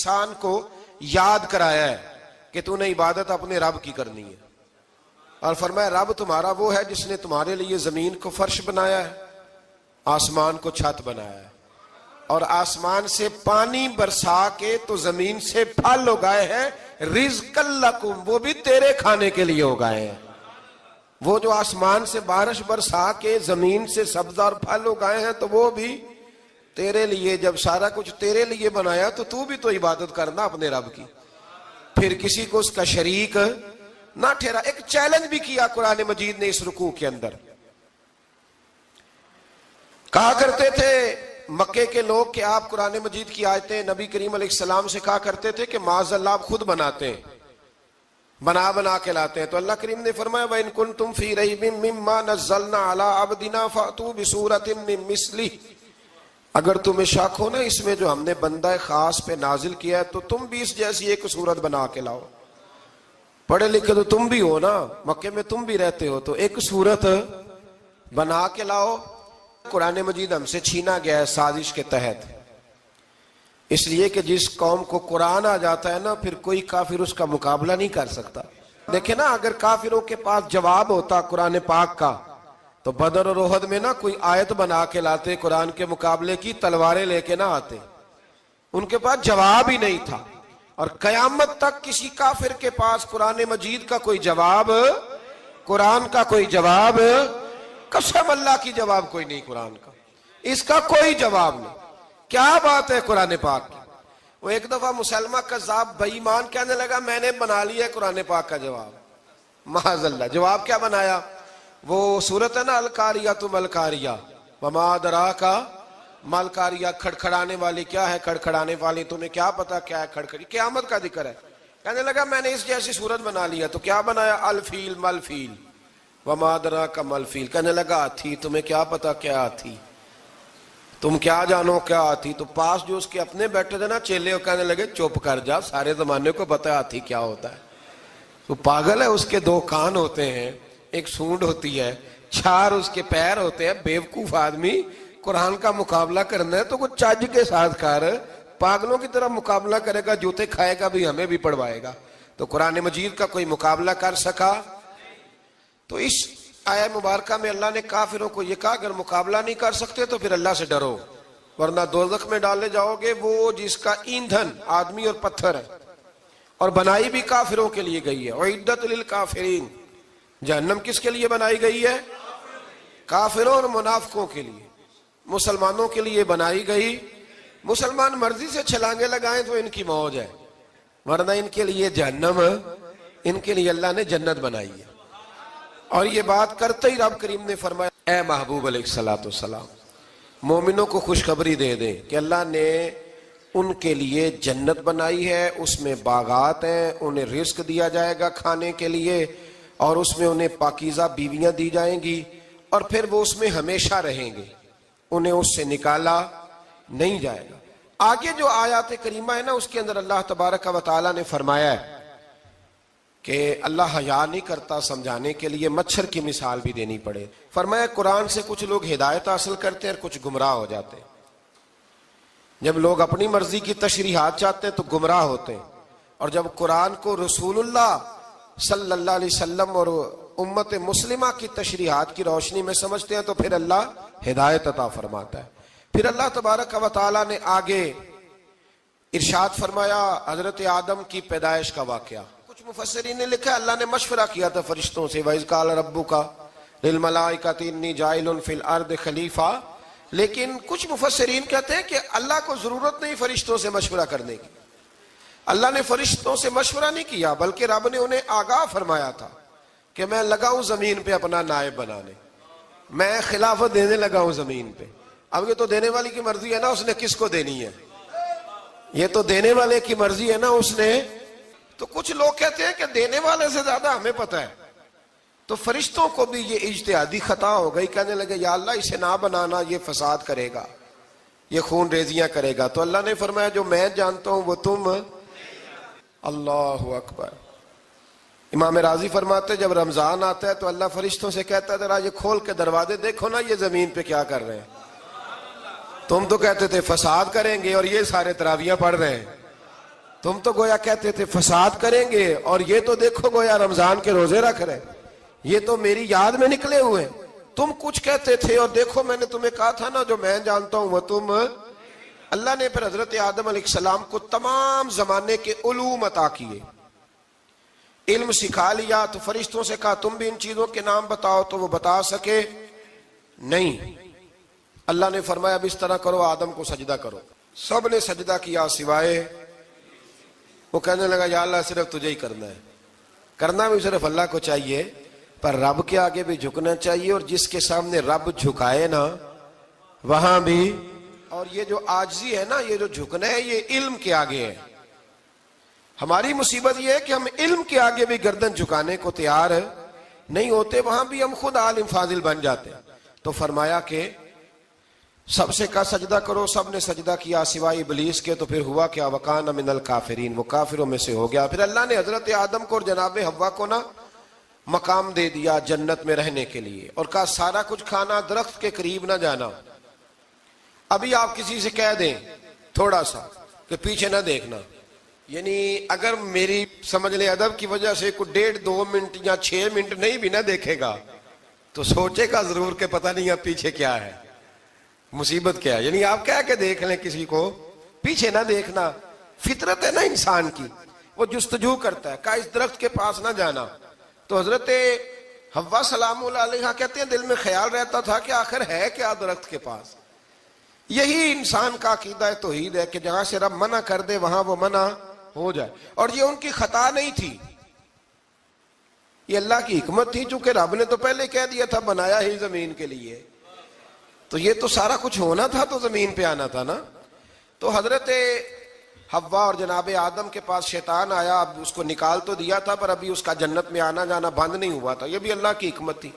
انسان کو یاد کرایا ہے کہ تو نے عبادت اپنے رب کی کرنی ہے، اور فرمایا رب تمہارا وہ ہے جس نے تمہارے لیے زمین کو فرش بنایا ہے، آسمان کو چھت بنایا ہے، اور آسمان سے پانی برسا کے تو زمین سے پھل اگائے ہیں، رزقا لکم، وہ بھی تیرے کھانے کے لیے اگائے ہیں۔ وہ جو آسمان سے بارش برسا کے زمین سے سبز اور پھل اگائے ہیں تو وہ بھی تیرے لیے۔ جب سارا کچھ تیرے لیے بنایا تو بھی تو عبادت کرنا اپنے رب کی، پھر کسی کو اس کا شریک نہ ٹھہرا۔ ایک چیلنج بھی کیا قرآن مجید نے اس رکوع کے اندر۔ کہا کرتے تھے مکے کے لوگ کہ آپ قرآن مجید کی آیتیں نبی کریم علیہ السلام سے کہا کرتے تھے کہ معاذ اللہ آپ خود بناتے ہیں، بنا کے لاتے ہیں، تو اللہ کریم نے فرمایا وَإِن كُنتُمْ فِي رَيْبٍ مِّمَّا نَزَّلْنَا عَلَىٰ عَبْدِنَا فَأْتُوا بِسُورَةٍ مِّن مِّثْلِهِ، اگر تمہیں شک ہو نا اس میں جو ہم نے بندہ خاص پہ نازل کیا ہے تو تم بھی اس جیسی ایک صورت بنا کے لاؤ۔ پڑھے لکھے تو تم بھی ہو نا، مکے میں تم بھی رہتے ہو، تو ایک صورت بنا کے لاؤ۔ قرآن مجید ہم سے چھینا گیا ہے سازش کے تحت، اس لیے کہ جس قوم کو قرآن آ جاتا ہے نا پھر کوئی کافر اس کا مقابلہ نہیں کر سکتا۔ دیکھیں نا اگر کافروں کے پاس جواب ہوتا قرآن پاک کا تو بدر اور احد میں نا کوئی آیت بنا کے لاتے، قرآن کے مقابلے کی تلواریں لے کے نہ آتے، ان کے پاس جواب ہی نہیں تھا۔ اور قیامت تک کسی کافر کے پاس قرآن مجید کا کوئی جواب، قرآن کا کوئی جواب، قسم اللہ کی جواب کوئی نہیں، قرآن کا اس کا کوئی جواب نہیں۔ کیا بات ہے قرآن پاک کی۔ وہ ایک دفعہ مسلمہ کذاب بے ایمان کہنے لگا میں نے بنا لیا ہے قرآن پاک کا جواب، معاذ اللہ۔ جواب کیا بنایا؟ وہ صورت ہے نا القاریۃ ما القاریۃ وما ادراک ما القاریۃ، کھڑکھڑانے والی کیا ہے، کھڑکھڑانے والی تمہیں کیا پتا کیا ہے کھڑکھڑی، قیامت کا ذکر ہے۔ کہنے لگا میں نے اس جیسی صورت بنا لیا، تو کیا بنایا؟ الفیل ملفیل وما ادراک ما الفیل۔ کہنے لگا ہاتھی، تمہیں کیا پتا کیا ہاتھی، تم کیا جانو کیا ہاتھی۔ تو پاس جو اس کے اپنے بیٹھے تھے نا چیلے، کہنے لگے چپ کر جا، سارے زمانے کو پتا ہے ہاتھی کیا ہوتا ہے۔ تو پاگل ہے، اس کے دو کان ہوتے ہیں، ایک سونڈ ہوتی ہے، چار اس کے پیر ہوتے ہیں۔ بیوقوف آدمی قرآن کا مقابلہ کرنا ہے تو کچھ چج کے ساتھ کر، پاگلوں کی طرح مقابلہ کرے گا، جوتے کھائے گا بھی، ہمیں بھی پڑھوائے گا۔ تو قرآن مجید کا کوئی مقابلہ کر سکا؟ تو اس آیہ مبارکہ میں اللہ نے کافروں کو یہ کہا اگر مقابلہ نہیں کر سکتے تو پھر اللہ سے ڈرو، ورنہ دوزخ میں ڈالے جاؤ گے، وہ جس کا ایندھن آدمی اور پتھر ہے، اور بنائی بھی کافروں کے لیے گئی ہے۔ اعدت للکافرین، جہنم کس کے لیے بنائی گئی ہے؟ کافروں اور منافقوں کے لیے۔ مسلمانوں کے لیے بنائی گئی، مسلمان مرضی سے چھلانگے لگائیں تو ان کی موج ہے، ورنہ ان کے لیے جہنم، ان کے لیے اللہ نے جنت بنائی ہے۔ اور یہ بات کرتے ہی رب کریم نے فرمایا اے محبوب علیہ السلام مومنوں کو خوشخبری دے دیں کہ اللہ نے ان کے لیے جنت بنائی ہے، اس میں باغات ہیں، انہیں رزق دیا جائے گا کھانے کے لیے، اور اس میں انہیں پاکیزہ بیویاں دی جائیں گی، اور پھر وہ اس میں ہمیشہ رہیں گے، انہیں اس سے نکالا نہیں جائے گا۔ آگے جو آیات کریمہ ہے نا اس کے اندر اللہ تبارک و تعالیٰ نے فرمایا ہے کہ اللہ حیا نہیں کرتا سمجھانے کے لیے، مچھر کی مثال بھی دینی پڑے۔ فرمایا قرآن سے کچھ لوگ ہدایت حاصل کرتے ہیں اور کچھ گمراہ ہو جاتے ہیں۔ جب لوگ اپنی مرضی کی تشریحات چاہتے ہیں تو گمراہ ہوتے ہیں، اور جب قرآن کو رسول اللہ صلی اللہ علیہ وسلم اور امت مسلمہ کی تشریحات کی روشنی میں سمجھتے ہیں تو پھر اللہ ہدایت عطا فرماتا ہے۔ پھر اللہ تبارک و تعالیٰ نے آگے ارشاد فرمایا حضرت آدم کی پیدائش کا واقعہ۔ کچھ مفسرین نے لکھا اللہ نے مشورہ کیا تھا فرشتوں سے، وَإِذْ قَالَ رَبُّكَ لِلْمَلَائِكَةِ إِنِّي جَاعِلٌ فِي الْأَرْضِ خَلِيفَةً، لیکن کچھ مفسرین کہتے ہیں کہ اللہ کو ضرورت نہیں فرشتوں سے مشورہ کرنے کی، اللہ نے فرشتوں سے مشورہ نہیں کیا، بلکہ رب نے انہیں آگاہ فرمایا تھا کہ میں لگا ہوں زمین پہ اپنا نائب بنانے، میں خلافت دینے لگا ہوں زمین پہ۔ اب یہ تو دینے والی کی مرضی ہے نا اس نے کس کو دینی ہے، یہ تو دینے والے کی مرضی ہے نا اس نے۔ تو کچھ لوگ کہتے ہیں کہ دینے والے سے زیادہ ہمیں پتہ ہے، تو فرشتوں کو بھی یہ اجتہادی خطا ہو گئی، کہنے لگے یا اللہ اسے نہ بنانا، یہ فساد کرے گا، یہ خون ریزیاں کرے گا۔ تو اللہ نے فرمایا جو میں جانتا ہوں وہ تم، اللہ اکبر۔ امام راضی فرماتے جب رمضان آتا ہے تو اللہ فرشتوں سے کہتا ہے ذرا یہ کھول کے دروازے دیکھو نا یہ زمین پہ کیا کر رہے ہیں، تم تو کہتے تھے فساد کریں گے اور یہ سارے تراویحاں پڑھ رہے ہیں۔ تم تو گویا کہتے تھے فساد کریں گے، اور یہ تو دیکھو گویا رمضان کے روزے رکھ رہے، یہ تو میری یاد میں نکلے ہوئے۔ تم کچھ کہتے تھے اور دیکھو میں نے تمہیں کہا تھا نا جو میں جانتا ہوں وہ تم۔ اللہ نے پھر حضرت آدم علیہ السلام کو تمام زمانے کے علوم عطا کیے، علم سکھا لیا۔ تو فرشتوں سے کہا تم بھی ان چیزوں کے نام بتاؤ، تو وہ بتا سکے نہیں۔ اللہ نے فرمایا اب اس طرح کرو، آدم کو سجدہ کرو۔ سب نے سجدہ کیا سوائے، وہ کہنے لگا یا اللہ صرف تجھے ہی کرنا ہے، کرنا بھی صرف اللہ کو چاہیے، پر رب کے آگے بھی جھکنا چاہیے، اور جس کے سامنے رب جھکائے نا وہاں بھی۔ اور یہ جو عاجزی ہے نا، یہ جو جھکنا ہے، یہ علم کے آگے ہے۔ ہماری مصیبت یہ ہے کہ ہم علم کے آگے بھی گردن جھکانے کو تیار نہیں ہوتے، وہاں بھی ہم خود عالم فاضل بن جاتے ہیں۔ تو فرمایا کہ سب سے کہا سجدہ کرو، سب نے سجدہ کیا سوائے ابلیس کے۔ تو پھر ہوا کیا، وکان من الکافرین، وہ کافروں میں سے ہو گیا۔ پھر اللہ نے حضرت آدم کو اور جناب حوا کو نا مقام دے دیا جنت میں رہنے کے لیے، اور کہا سارا کچھ کھانا، درخت کے قریب نہ جانا۔ ابھی آپ کسی سے کہہ دیں تھوڑا سا کہ پیچھے نہ دیکھنا، یعنی اگر میری سمجھ لیں ادب کی وجہ سے کوئی 1.5-2 منٹ یا 6 منٹ نہیں بھی نہ دیکھے گا تو سوچے گا ضرور کہ پتہ نہیں اب پیچھے کیا ہے، مصیبت کیا ہے۔ یعنی آپ کہہ کے دیکھ لیں کسی کو، پیچھے نہ دیکھنا، فطرت ہے نا انسان کی، وہ جستجو کرتا ہے، کہا اس درخت کے پاس نہ جانا۔ تو حضرت حوا سلام اللہ علیہ کہتے ہیں دل میں خیال رہتا تھا کہ آخر ہے کیا درخت کے پاس۔ یہی انسان کا عقیدہ توحید ہے کہ جہاں سے رب منع کر دے وہاں وہ منع ہو جائے، اور یہ ان کی خطا نہیں تھی، یہ اللہ کی حکمت تھی، چونکہ رب نے تو پہلے کہہ دیا تھا بنایا ہی زمین کے لیے، تو یہ تو سارا کچھ ہونا تھا تو زمین پہ آنا تھا نا۔ تو حضرت حوا اور جناب آدم کے پاس شیطان آیا، اب اس کو نکال تو دیا تھا پر ابھی اس کا جنت میں آنا جانا بند نہیں ہوا تھا، یہ بھی اللہ کی حکمت تھی۔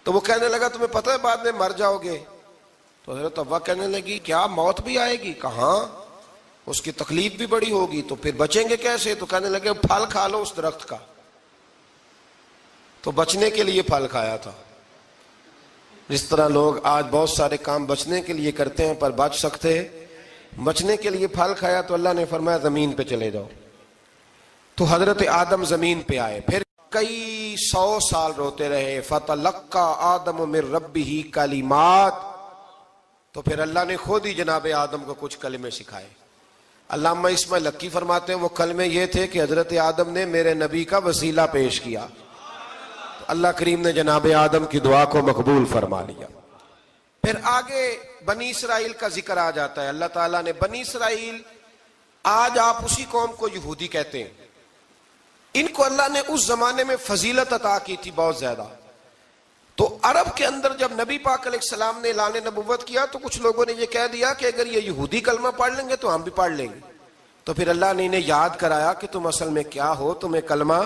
تو وہ کہنے لگا تمہیں پتہ ہے بعد میں مر جاؤ گے؟ تو حضرت حوا کہنے لگی کیا موت بھی آئے گی؟ کہاں، اس کی تکلیف بھی بڑی ہوگی، تو پھر بچیں گے کیسے؟ تو کہنے لگے پھل کھا لو اس درخت کا۔ تو بچنے کے لیے پھل کھایا تھا، جس طرح لوگ آج بہت سارے کام بچنے کے لیے کرتے ہیں پر بچ سکتے، بچنے کے لیے پھل کھایا تو اللہ نے فرمایا زمین پہ چلے جاؤ۔ تو حضرت آدم زمین پہ آئے، پھر کئی 100 سال روتے رہے۔ فَتَلَقَّى آدَمُ مِن رَبِّهِ کَلِمَاتٍ، تو پھر اللہ نے خود ہی جناب آدم کو کچھ کلمے سکھائے۔ علامہ اسماعیل لکی فرماتے ہیں وہ کلمے یہ تھے کہ حضرت آدم نے میرے نبی کا وسیلہ پیش کیا، اللہ کریم نے جناب آدم کی دعا کو مقبول فرما لیا۔ پھر آگے بنی اسرائیل کا ذکر آ جاتا ہے۔ اللہ تعالیٰ نے بنی اسرائیل، آج آپ اسی قوم کو یہودی کہتے ہیں، ان کو اللہ نے اس زمانے میں فضیلت عطا کی تھی بہت زیادہ۔ تو عرب کے اندر جب نبی پاک علیہ السلام نے اعلان نبوت کیا تو کچھ لوگوں نے یہ کہہ دیا کہ اگر یہ یہودی کلمہ پڑھ لیں گے تو ہم بھی پڑھ لیں گے۔ تو پھر اللہ نے انہیں یاد کرایا کہ تم اصل میں کیا ہو، تمہیں کلمہ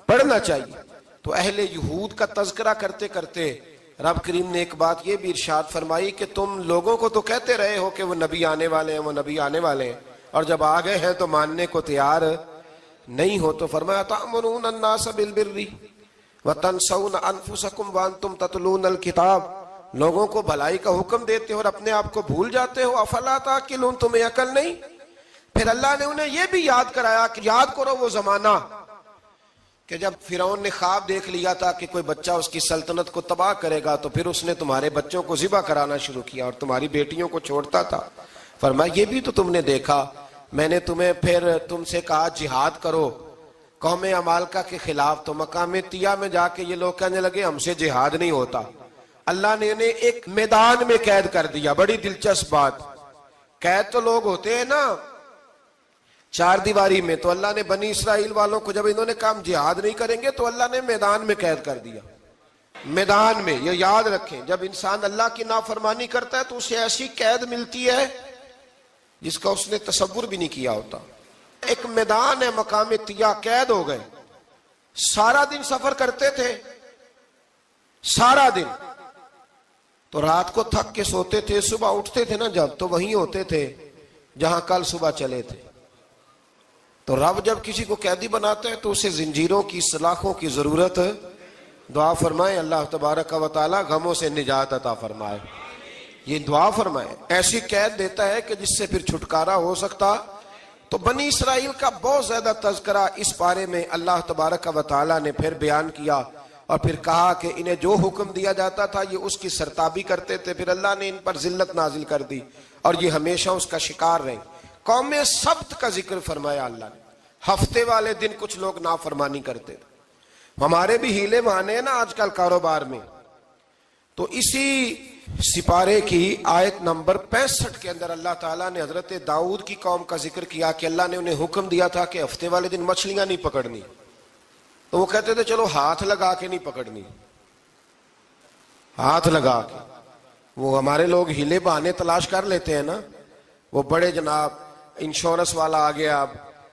پڑھنا چاہیے۔ تو اہل یہود کا تذکرہ کرتے کرتے رب کریم نے ایک بات یہ بھی ارشاد فرمائی کہ تم لوگوں کو تو کہتے رہے ہو کہ وہ نبی آنے والے ہیں، وہ نبی آنے والے ہیں، اور جب آ گئے ہیں تو ماننے کو تیار نہیں ہو۔ تو فرمایا تأمرون الناس بالبر وتنسون انفسکم وانتم تتلون الکتاب، لوگوں کو بھلائی کا حکم دیتے ہو اور اپنے آپ کو بھول جاتے ہو، افلا تعقلون، تمہیں عقل نہیں؟ پھر اللہ نے انہیں یہ بھی یاد کرایا کہ یاد کرو وہ زمانہ کہ جب فرعون نے خواب دیکھ لیا تھا کہ کوئی بچہ اس کی سلطنت کو تباہ کرے گا، تو پھر اس نے تمہارے بچوں کو ذبح کرانا شروع کیا اور تمہاری بیٹیوں کو چھوڑتا تھا۔ فرمایا یہ بھی تو تم نے دیکھا، میں نے تمہیں پھر تم سے کہا جہاد کرو قوم عمالقہ کے خلاف، تو مقام طیہ میں جا کے یہ لوگ کہنے لگے ہم سے جہاد نہیں ہوتا۔ اللہ نے انہیں ایک میدان میں قید کر دیا۔ بڑی دلچسپ بات، قید تو لوگ ہوتے ہیں نا چار دیواری میں، تو اللہ نے بنی اسرائیل والوں کو جب انہوں نے کہا جہاد نہیں کریں گے تو اللہ نے میدان میں قید کر دیا۔ میدان میں، یہ یاد رکھیں، جب انسان اللہ کی نافرمانی کرتا ہے تو اسے ایسی قید ملتی ہے جس کا اس نے تصور بھی نہیں کیا ہوتا۔ ایک میدان ہے مقام طیہ، قید ہو گئے، سارا دن سفر کرتے تھے، سارا دن، تو رات کو تھک کے سوتے تھے، صبح اٹھتے تھے نا جب، تو وہیں ہوتے تھے جہاں کل صبح چلے تھے۔ تو رب جب کسی کو قیدی بناتا ہے تو اسے زنجیروں کی، سلاخوں کی ضرورت، دعا فرمائے اللہ تبارک و تعالی غموں سے نجات عطا فرمائے، یہ دعا فرمائے۔ ایسی قید دیتا ہے کہ جس سے پھر چھٹکارا ہو سکتا تو بنی اسرائیل کا بہت زیادہ تذکرہ اس پارے میں اللہ تبارک و تعالیٰ نے پھر بیان کیا، اور پھر کہا کہ انہیں جو حکم دیا جاتا تھا یہ اس کی سرتابی کرتے تھے، پھر اللہ نے ان پر ذلت نازل کر دی اور یہ ہمیشہ اس کا شکار رہے۔ قوم سبت کا ذکر فرمایا اللہ نے، ہفتے والے دن کچھ لوگ نافرمانی کرتے تھے۔ ہمارے بھی ہیلے بہانے ہیں نا آج کل کاروبار میں، تو اسی سپارے کی آیت نمبر 65 کے اندر اللہ تعالیٰ نے حضرت داؤد کی قوم کا ذکر کیا کہ اللہ نے انہیں حکم دیا تھا کہ ہفتے والے دن مچھلیاں نہیں پکڑنی، تو وہ کہتے تھے چلو ہاتھ لگا کے نہیں پکڑنی، ہاتھ لگا کے۔ وہ ہمارے لوگ ہیلے بہانے تلاش کر لیتے ہیں نا، وہ بڑے جناب انشورنس والا آ گیا،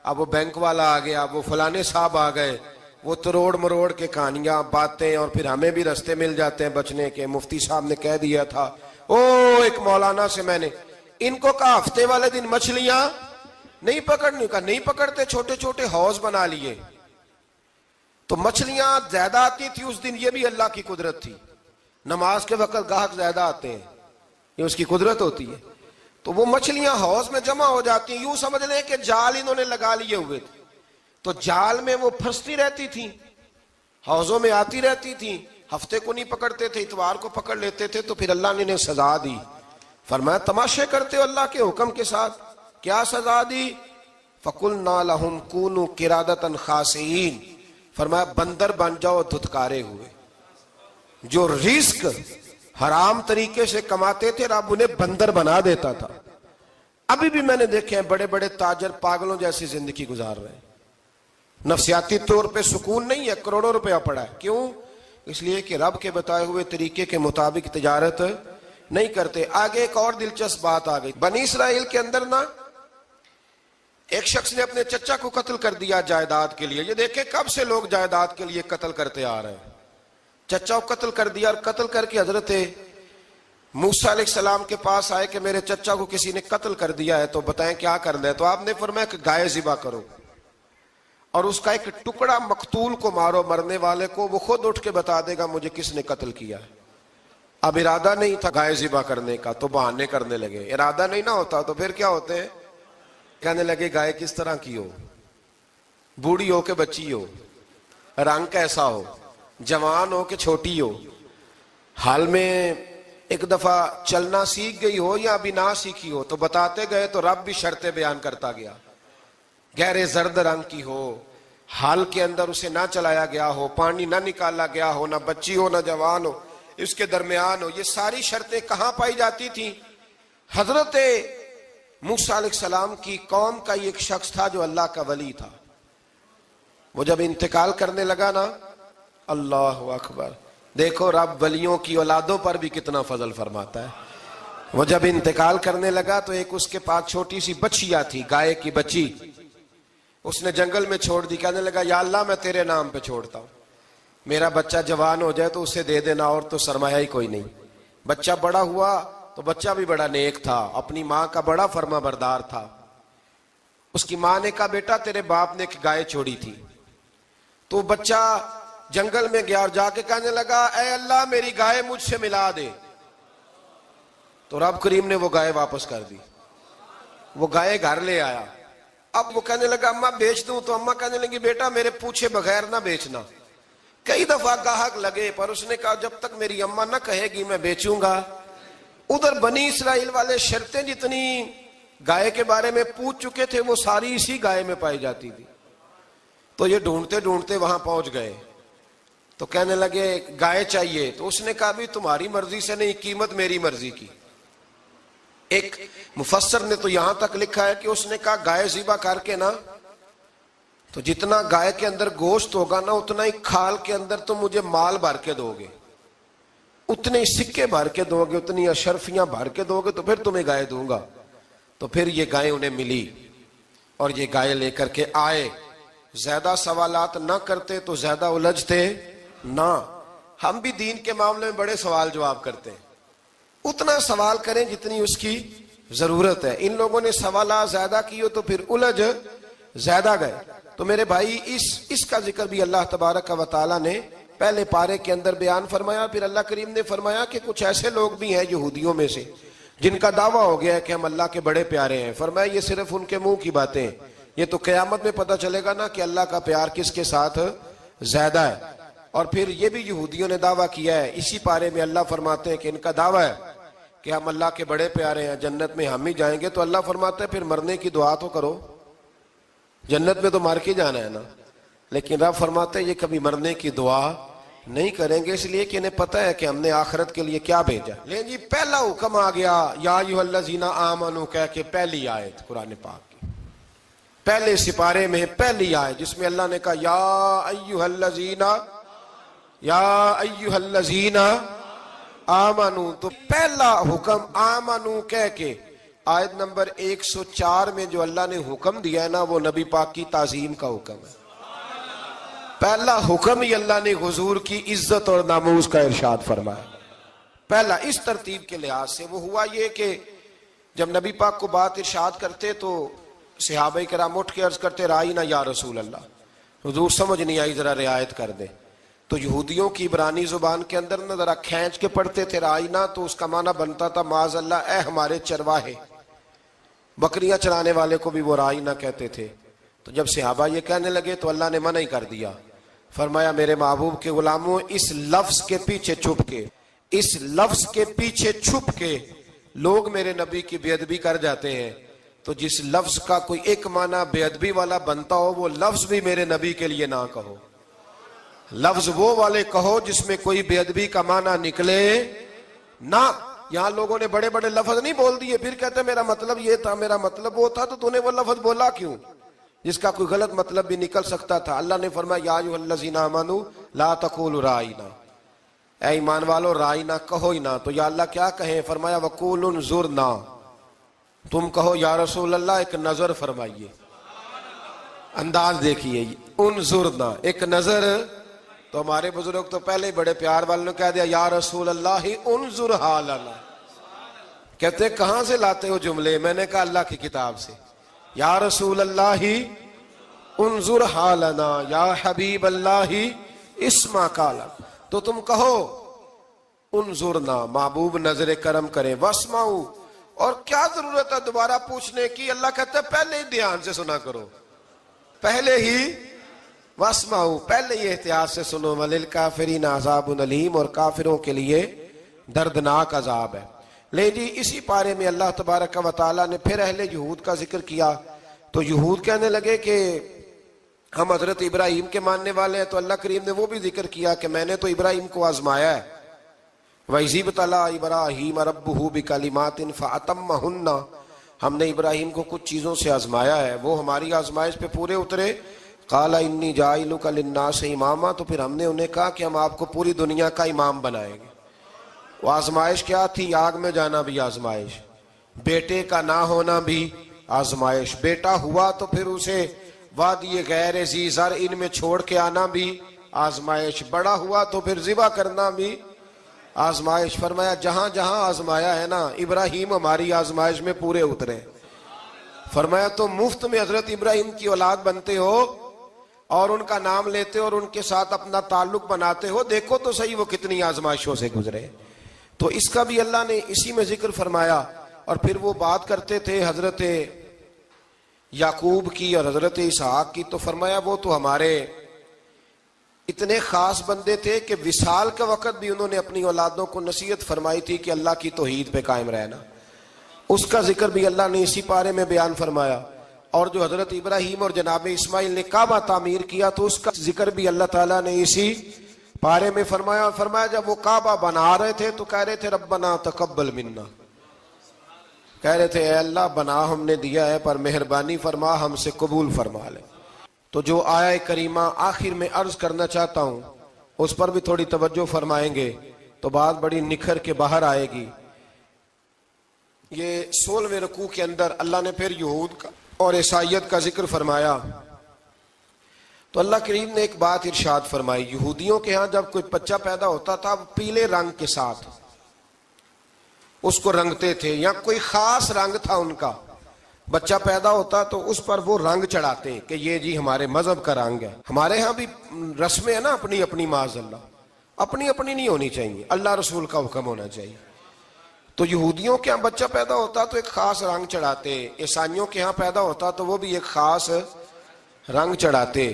اب وہ بینک والا آ گیا، وہ فلانے صاحب آ گئے، وہ تروڑ مروڑ کے کہانیاں باتیں، اور پھر ہمیں بھی رستے مل جاتے ہیں بچنے کے۔ مفتی صاحب نے کہہ دیا تھا، ایک مولانا سے میں نے ان کو کہا ہفتے والے دن مچھلیاں نہیں پکڑنی، کہا نہیں پکڑتے، چھوٹے چھوٹے حوض بنا لیے تو مچھلیاں زیادہ آتی تھی اس دن۔ یہ بھی اللہ کی قدرت تھی، نماز کے وقت گاہک زیادہ آتے ہیں، یہ اس کی قدرت ہوتی ہے۔ تو وہ مچھلیاں حوض میں جمع ہو جاتی ہیں، یوں سمجھ لیں کہ جال انہوں نے لگا لیے ہوئے تھے، تو جال میں وہ پھنستی رہتی تھی، حوضوں میں آتی رہتی تھی۔ ہفتے کو نہیں پکڑتے تھے، اتوار کو پکڑ لیتے تھے، تو پھر اللہ نے انہیں سزا دی۔ فرمایا تماشے کرتے ہو اللہ کے حکم کے ساتھ، کیا سزا دی؟ فَقُلْنَا لَهُمْ كُونُوا قِرَادَةً خَاسِئِينَ، فرمایا بندر بن جاؤ دھتکارے ہوئے۔ جو رزق حرام طریقے سے کماتے تھے رب انہیں بندر بنا دیتا تھا۔ ابھی بھی میں نے دیکھے ہیں بڑے بڑے تاجر پاگلوں جیسی زندگی گزار رہے ہیں، نفسیاتی طور پہ سکون نہیں ہے، کروڑوں روپیہ پڑا ہے۔ کیوں؟ اس لیے کہ رب کے بتائے ہوئے طریقے کے مطابق تجارت نہیں کرتے۔ آگے ایک اور دلچسپ بات آ گئی، بنی اسرائیل کے اندر نا ایک شخص نے اپنے چچا کو قتل کر دیا جائیداد کے لیے۔ یہ دیکھیں کب سے لوگ جائیداد کے لیے قتل کرتے آ رہے ہیں۔ چچا کو قتل کر دیا، اور قتل کر کے حضرت موسیٰ علیہ السلام کے پاس آئے کہ میرے چچا کو کسی نے قتل کر دیا ہے، تو بتائیں کیا کرنا ہے؟ تو آپ نے فرمایا کہ گائے ذبح کرو، اور اس کا ایک ٹکڑا مقتول کو مارو، مرنے والے کو، وہ خود اٹھ کے بتا دے گا مجھے کس نے قتل کیا ہے۔ اب ارادہ نہیں تھا گائے ذبح کرنے کا، تو بہانے کرنے لگے۔ ارادہ نہیں نہ ہوتا تو پھر کیا ہوتے ہیں؟ کہنے لگے گائے کس طرح کی ہو، بوڑھی ہو کہ بچی ہو، رنگ کیسا ہو، جوان ہو کہ چھوٹی ہو، حال میں ایک دفعہ چلنا سیکھ گئی ہو یا ابھی نہ سیکھی ہو۔ تو بتاتے گئے تو رب بھی شرطیں بیان کرتا گیا، گہرے زرد رنگ کی ہو، حال کے اندر اسے نہ چلایا گیا ہو، پانی نہ نکالا گیا ہو، نہ بچی ہو نہ جوان ہو، اس کے درمیان ہو۔ یہ ساری شرطیں کہاں پائی جاتی تھیں؟ حضرت موسیٰ علیہ السلام کی قوم کا ایک شخص تھا جو اللہ کا ولی تھا۔ وہ جب انتقال کرنے لگا نا، اللہ اکبر، دیکھو رب ولیوں کی اولادوں پر بھی کتنا فضل فرماتا ہے۔ وہ جب انتقال کرنے لگا تو ایک اس کے پاس چھوٹی سی بچیا تھی، گائے کی بچی، اس نے جنگل میں چھوڑ دی۔ کہنے لگا یا اللہ میں تیرے نام پہ چھوڑتا ہوں، میرا بچہ جوان ہو جائے تو اسے دے دینا، اور تو سرمایہ ہی کوئی نہیں۔ بچہ بڑا ہوا تو بچہ بھی بڑا نیک تھا، اپنی ماں کا بڑا فرما بردار تھا۔ اس کی ماں نے کہا بیٹا تیرے باپ نے ایک گائے چھوڑی تھی، تو بچہ جنگل میں گیا اور جا کے کہنے لگا اے اللہ میری گائے مجھ سے ملا دے۔ تو رب کریم نے وہ گائے واپس کر دی، وہ گائے گھر لے آیا۔ اب وہ کہنے لگا اماں بیچ دوں، تو اماں کہنے لگی بیٹا میرے پوچھے بغیر نہ بیچنا۔ کئی دفعہ گاہک لگے پر اس نے کہا جب تک میری اماں نہ کہے گی میں بیچوں گا۔ ادھر بنی اسرائیل والے شرطیں جتنی گائے کے بارے میں پوچھ چکے تھے وہ ساری اسی گائے میں پائی جاتی تھی۔ تو یہ ڈھونڈتے ڈھونڈتے وہاں پہنچ گئے، تو کہنے لگے گائے چاہیے۔ تو اس نے کہا بھی تمہاری مرضی سے نہیں، قیمت میری مرضی کی۔ ایک مفسر نے تو یہاں تک لکھا ہے کہ اس نے کہا گائے ذبح کر کے نا، تو جتنا گائے کے اندر گوشت ہوگا نا اتنا ہی کھال کے اندر تم مجھے مال بھر کے دو گے، اتنے ہی سکے بھر کے دو گے، اتنی اشرفیاں بھر کے دو گے، تو پھر تمہیں گائے دوں گا۔ تو پھر یہ گائے انہیں ملی اور یہ گائے لے کر کے آئے۔ زیادہ سوالات نہ کرتے تو زیادہ الجھتے نہ۔ ہم بھی دین کے معاملے میں بڑے سوال جواب کرتے ہیں، اتنا سوال کریں جتنی اس کی ضرورت ہے۔ ان لوگوں نے سوالات زیادہ کیے تو پھر الجھ زیادہ گئے۔ تو میرے بھائی اس کا ذکر بھی اللہ تبارک و تعالیٰ نے پہلے پارے کے اندر بیان فرمایا۔ پھر اللہ کریم نے فرمایا کہ کچھ ایسے لوگ بھی ہیں یہودیوں میں سے جن کا دعویٰ ہو گیا ہے کہ ہم اللہ کے بڑے پیارے ہیں، فرمایا یہ صرف ان کے منہ کی باتیں، یہ تو قیامت میں پتہ چلے گا نا کہ اللہ کا پیار کس کے ساتھ زیادہ ہے۔ اور پھر یہ بھی یہودیوں نے دعویٰ کیا ہے، اسی پارے میں اللہ فرماتے ہیں کہ ان کا دعویٰ ہے کہ ہم اللہ کے بڑے پیارے ہیں، جنت میں ہم ہی جائیں گے، تو اللہ فرماتا ہے پھر مرنے کی دعا تو کرو، جنت میں تو مر کے جانا ہے نا۔ لیکن رب فرماتے ہیں یہ کبھی مرنے کی دعا نہیں کریں گے، اس لیے کہ انہیں پتہ ہے کہ ہم نے آخرت کے لیے کیا بھیجا۔ لیکن جی پہلا حکم آ گیا یا ایھا الذین آمنوا کہہ کے، پہلی آیت قرآن پاک کی پہلے سپارے میں پہلی آیت جس میں اللہ نے کہا یا ایھا الذین آمنوا، تو پہلا حکم آمنو کہہ کے آیت نمبر 104 میں جو اللہ نے حکم دیا ہے نا، وہ نبی پاک کی تعظیم کا حکم ہے۔ پہلا حکم ہی اللہ نے حضور کی عزت اور ناموس کا ارشاد فرمایا، پہلا اس ترتیب کے لحاظ سے۔ وہ ہوا یہ کہ جب نبی پاک کو بات ارشاد کرتے تو صحابہ کرام اٹھ کے عرض کرتے رائینا یا رسول اللہ، حضور سمجھ نہیں آئی ذرا رعایت کر دیں۔ تو یہودیوں کی عبرانی زبان کے اندر نہ ذرا کھینچ کے پڑھتے تھے رائینا، تو اس کا معنی بنتا تھا معاذ اللہ اے ہمارے چرواہے، بکریاں چرانے والے کو بھی وہ رائینا کہتے تھے۔ تو جب صحابہ یہ کہنے لگے تو اللہ نے منع ہی کر دیا، فرمایا میرے محبوب کے غلاموں، اس لفظ کے پیچھے چھپ کے، اس لفظ کے پیچھے چھپ کے لوگ میرے نبی کی بے ادبی کر جاتے ہیں، تو جس لفظ کا کوئی ایک معنی بے ادبی والا بنتا ہو وہ لفظ بھی میرے نبی کے لیے نہ کہو، لفظ وہ والے کہو جس میں کوئی بے ادبی کا معنی نکلے نہ۔ یہاں لوگوں نے بڑے بڑے لفظ نہیں بول دیے، پھر کہتے میرا مطلب یہ تھا، میرا مطلب وہ تھا، تو نے وہ لفظ بولا کیوں جس کا کوئی غلط مطلب بھی نکل سکتا تھا۔ اللہ نے فرمایا یا ایھا الذین آمنوا لا تقولوا رائینا، اے ایمان والو رائینا کہو ہی نہ۔ تو یا اللہ کیا کہیں؟ فرمایا وقولوا انظرنا، تم کہو یا رسول اللہ ایک نظر فرمائیے، انداز دیکھیے، انظرنا ایک نظر۔ تو ہمارے بزرگ تو پہلے ہی بڑے پیار والوں نے کہہ دیا یا رسول اللہ انظر حالنا، کہتے کہاں سے لاتے ہو جملے؟ میں نے کہا اللہ کی کتاب سے، یا رسول اللہ انظر حالنا یا حبیب اللہ اسمع قالا، تو تم کہو انظرنا، محبوب نظر کرم کریں، واسمعوا، اور کیا ضرورت ہے دوبارہ پوچھنے کی؟ اللہ کہتا ہے پہلے ہی دھیان سے سنا کرو، پہلے ہی واسمعوا، پہلے ہی احتیاط سے سنو، وللکافرین عذاب علیم، اور کافروں کے لیے دردناک عذاب ہے۔ لے جی اسی پارے میں اللہ تبارک و تعالیٰ نے پھر اہل یہود کا ذکر کیا، تو یہود کہنے لگے کہ ہم حضرت ابراہیم کے ماننے والے ہیں، تو اللہ کریم نے وہ بھی ذکر کیا کہ میں نے تو ابراہیم کو آزمایا ہے، وَإِذِ ابْتَلَىٰ إِبْرَاهِيمَ رَبُّهُ بِكَلِمَاتٍ فَأَتَمَّهُنَّ، ہم نے ابراہیم کو کچھ چیزوں سے آزمایا ہے، وہ ہماری آزمائش پہ پورے اترے۔ قَالَ إِنِّي جَاعِلُكَ لِلنَّاسِ إِمَامًا، تو پھر ہم نے انہیں کہا کہ ہم آپ کو پوری دنیا کا امام بنائیں گے۔ وہ آزمائش کیا تھی؟ آگ میں جانا بھی آزمائش، بیٹے کا نہ ہونا بھی آزمائش، بیٹا ہوا تو پھر اسے وادی غیر ذی زرع ان میں چھوڑ کے آنا بھی آزمائش، بڑا ہوا تو پھر ذبح کرنا بھی آزمائش۔ فرمایا جہاں جہاں آزمایا ہے نا، ابراہیم ہماری آزمائش میں پورے اترے۔ فرمایا تو مفت میں حضرت ابراہیم کی اولاد بنتے ہو اور ان کا نام لیتے ہو اور ان کے ساتھ اپنا تعلق بناتے ہو، دیکھو تو صحیح وہ کتنی آزمائشوں سے گزرے۔ تو اس کا بھی اللہ نے اسی میں ذکر فرمایا۔ اور پھر وہ بات کرتے تھے حضرت یعقوب کی اور حضرت اسحاق کی، تو فرمایا وہ تو ہمارے اتنے خاص بندے تھے کہ وصال کے وقت بھی انہوں نے اپنی اولادوں کو نصیحت فرمائی تھی کہ اللہ کی توحید پہ قائم رہنا، اس کا ذکر بھی اللہ نے اسی پارے میں بیان فرمایا۔ اور جو حضرت ابراہیم اور جناب اسماعیل نے کعبہ تعمیر کیا تو اس کا ذکر بھی اللہ تعالیٰ نے اسی پارے میں فرمایا۔ اور فرمایا جب وہ کعبہ بنا رہے تھے تو کہہ رہے تھے ربنا تقبل منا، کہہ رہے تھے اے اللہ بنا ہم نے دیا ہے پر مہربانی فرما ہم سے قبول فرما لے۔ تو جو آیہ کریمہ آخر میں عرض کرنا چاہتا ہوں اس پر بھی تھوڑی توجہ فرمائیں گے تو بات بڑی نکھر کے باہر آئے گی۔ یہ 16ویں رکوع کے اندر اللہ نے پھر یہود کا اور عیسائیت کا ذکر فرمایا، تو اللہ کریم نے ایک بات ارشاد فرمائی، یہودیوں کے ہاں جب کوئی بچہ پیدا ہوتا تھا پیلے رنگ کے ساتھ اس کو رنگتے تھے، یا کوئی خاص رنگ تھا ان کا، بچہ پیدا ہوتا تو اس پر وہ رنگ چڑھاتے کہ یہ جی ہمارے مذہب کا رنگ ہے۔ ہمارے ہاں بھی رسمیں ہیں نا اپنی اپنی، معاذ اللہ اپنی اپنی نہیں ہونی چاہیے، اللہ رسول کا حکم ہونا چاہیے۔ تو یہودیوں کے ہاں بچہ پیدا ہوتا تو ایک خاص رنگ چڑھاتے، عیسائیوں کے ہاں پیدا ہوتا تو وہ بھی ایک خاص رنگ چڑھاتے.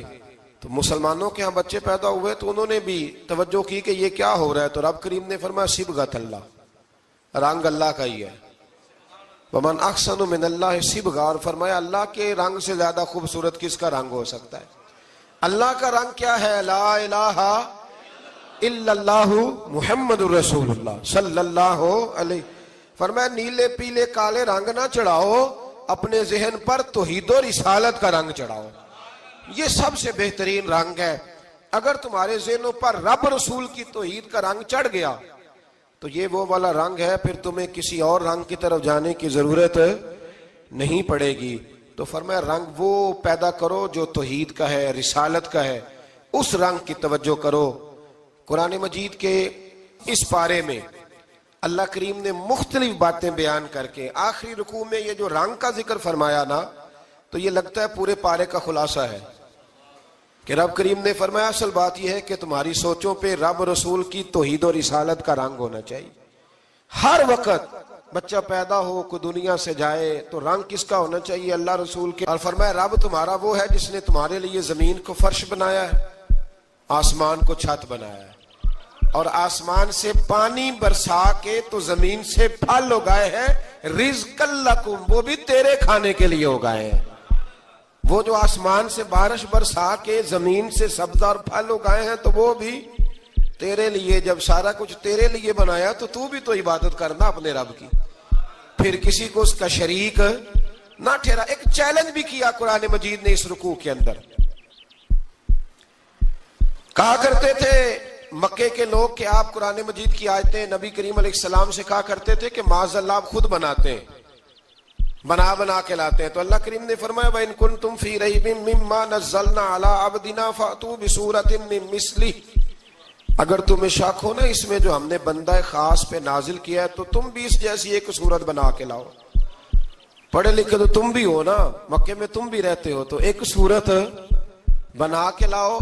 تو مسلمانوں کے ہاں بچے پیدا ہوئے تو انہوں نے بھی توجہ کی کہ یہ کیا ہو رہا ہے. تو رب کریم نے فرمایا صبغۃ اللہ، رنگ اللہ کا ہی ہے. ومن احسن من اللہ صبغہ، اور فرمایا اللہ کے رنگ سے زیادہ خوبصورت کس کا رنگ ہو سکتا ہے. اللہ کا رنگ کیا ہے؟ لا الہ الا اللہ محمد الرسول اللہ صلی اللہ علیہ. فرمایا نیلے پیلے کالے رنگ نہ چڑھاؤ، اپنے ذہن پر توحید و رسالت کا رنگ چڑھاؤ. یہ سب سے بہترین رنگ ہے. اگر تمہارے ذہنوں پر رب رسول کی توحید کا رنگ چڑھ گیا تو یہ وہ والا رنگ ہے، پھر تمہیں کسی اور رنگ کی طرف جانے کی ضرورت نہیں پڑے گی. تو فرمایا رنگ وہ پیدا کرو جو توحید کا ہے، رسالت کا ہے، اس رنگ کی توجہ کرو. قرآن مجید کے اس پارے میں اللہ کریم نے مختلف باتیں بیان کر کے آخری رکوع میں یہ جو رنگ کا ذکر فرمایا نا، تو یہ لگتا ہے پورے پارے کا خلاصہ ہے کہ رب کریم نے فرمایا اصل بات یہ ہے کہ تمہاری سوچوں پہ رب رسول کی توحید و رسالت کا رنگ ہونا چاہیے. ہر وقت بچہ پیدا ہو، کوئی دنیا سے جائے تو رنگ کس کا ہونا چاہیے؟ اللہ رسول کے. اور فرمایا رب تمہارا وہ ہے جس نے تمہارے لیے زمین کو فرش بنایا ہے، آسمان کو چھت بنایا ہے، اور آسمان سے پانی برسا کے تو زمین سے پھل اگائے ہیں رزقا لکم، وہ بھی تیرے کھانے کے لیے اگائے ہیں. وہ جو آسمان سے بارش برسا کے زمین سے سبز اور پھل اگائے ہیں تو وہ بھی تیرے لیے. جب سارا کچھ تیرے لیے بنایا تو بھی تو عبادت کرنا اپنے رب کی، پھر کسی کو اس کا شریک نہ ٹھہرا. ایک چیلنج بھی کیا قرآن مجید نے اس رکوع کے اندر. کہا کرتے تھے مکے کے لوگ کہ آپ قرآن مجید کی آیتیں نبی کریم علیہ السلام سے کہا کرتے تھے کہ معاذ اللہ آپ خود بناتے ہیں، بنا کے لاتے ہیں. تو اللہ کریم نے فرمایا وَإِن كُنتُمْ فِي رَيْبٍ مِّمَّا نَزَّلْنَا عَلَىٰ عَبْدِنَا فَأْتُوا بِسُورَةٍ مِّن مِّثْلِهِ، اگر تمہیں شک ہو نا اس میں جو ہم نے بندہ خاص پہ نازل کیا ہے تو تم بھی اس جیسی ایک صورت بنا کے لاؤ. پڑھے لکھے تو تم بھی ہو نا، مکے میں تم بھی رہتے ہو، تو ایک صورت بنا کے لاؤ.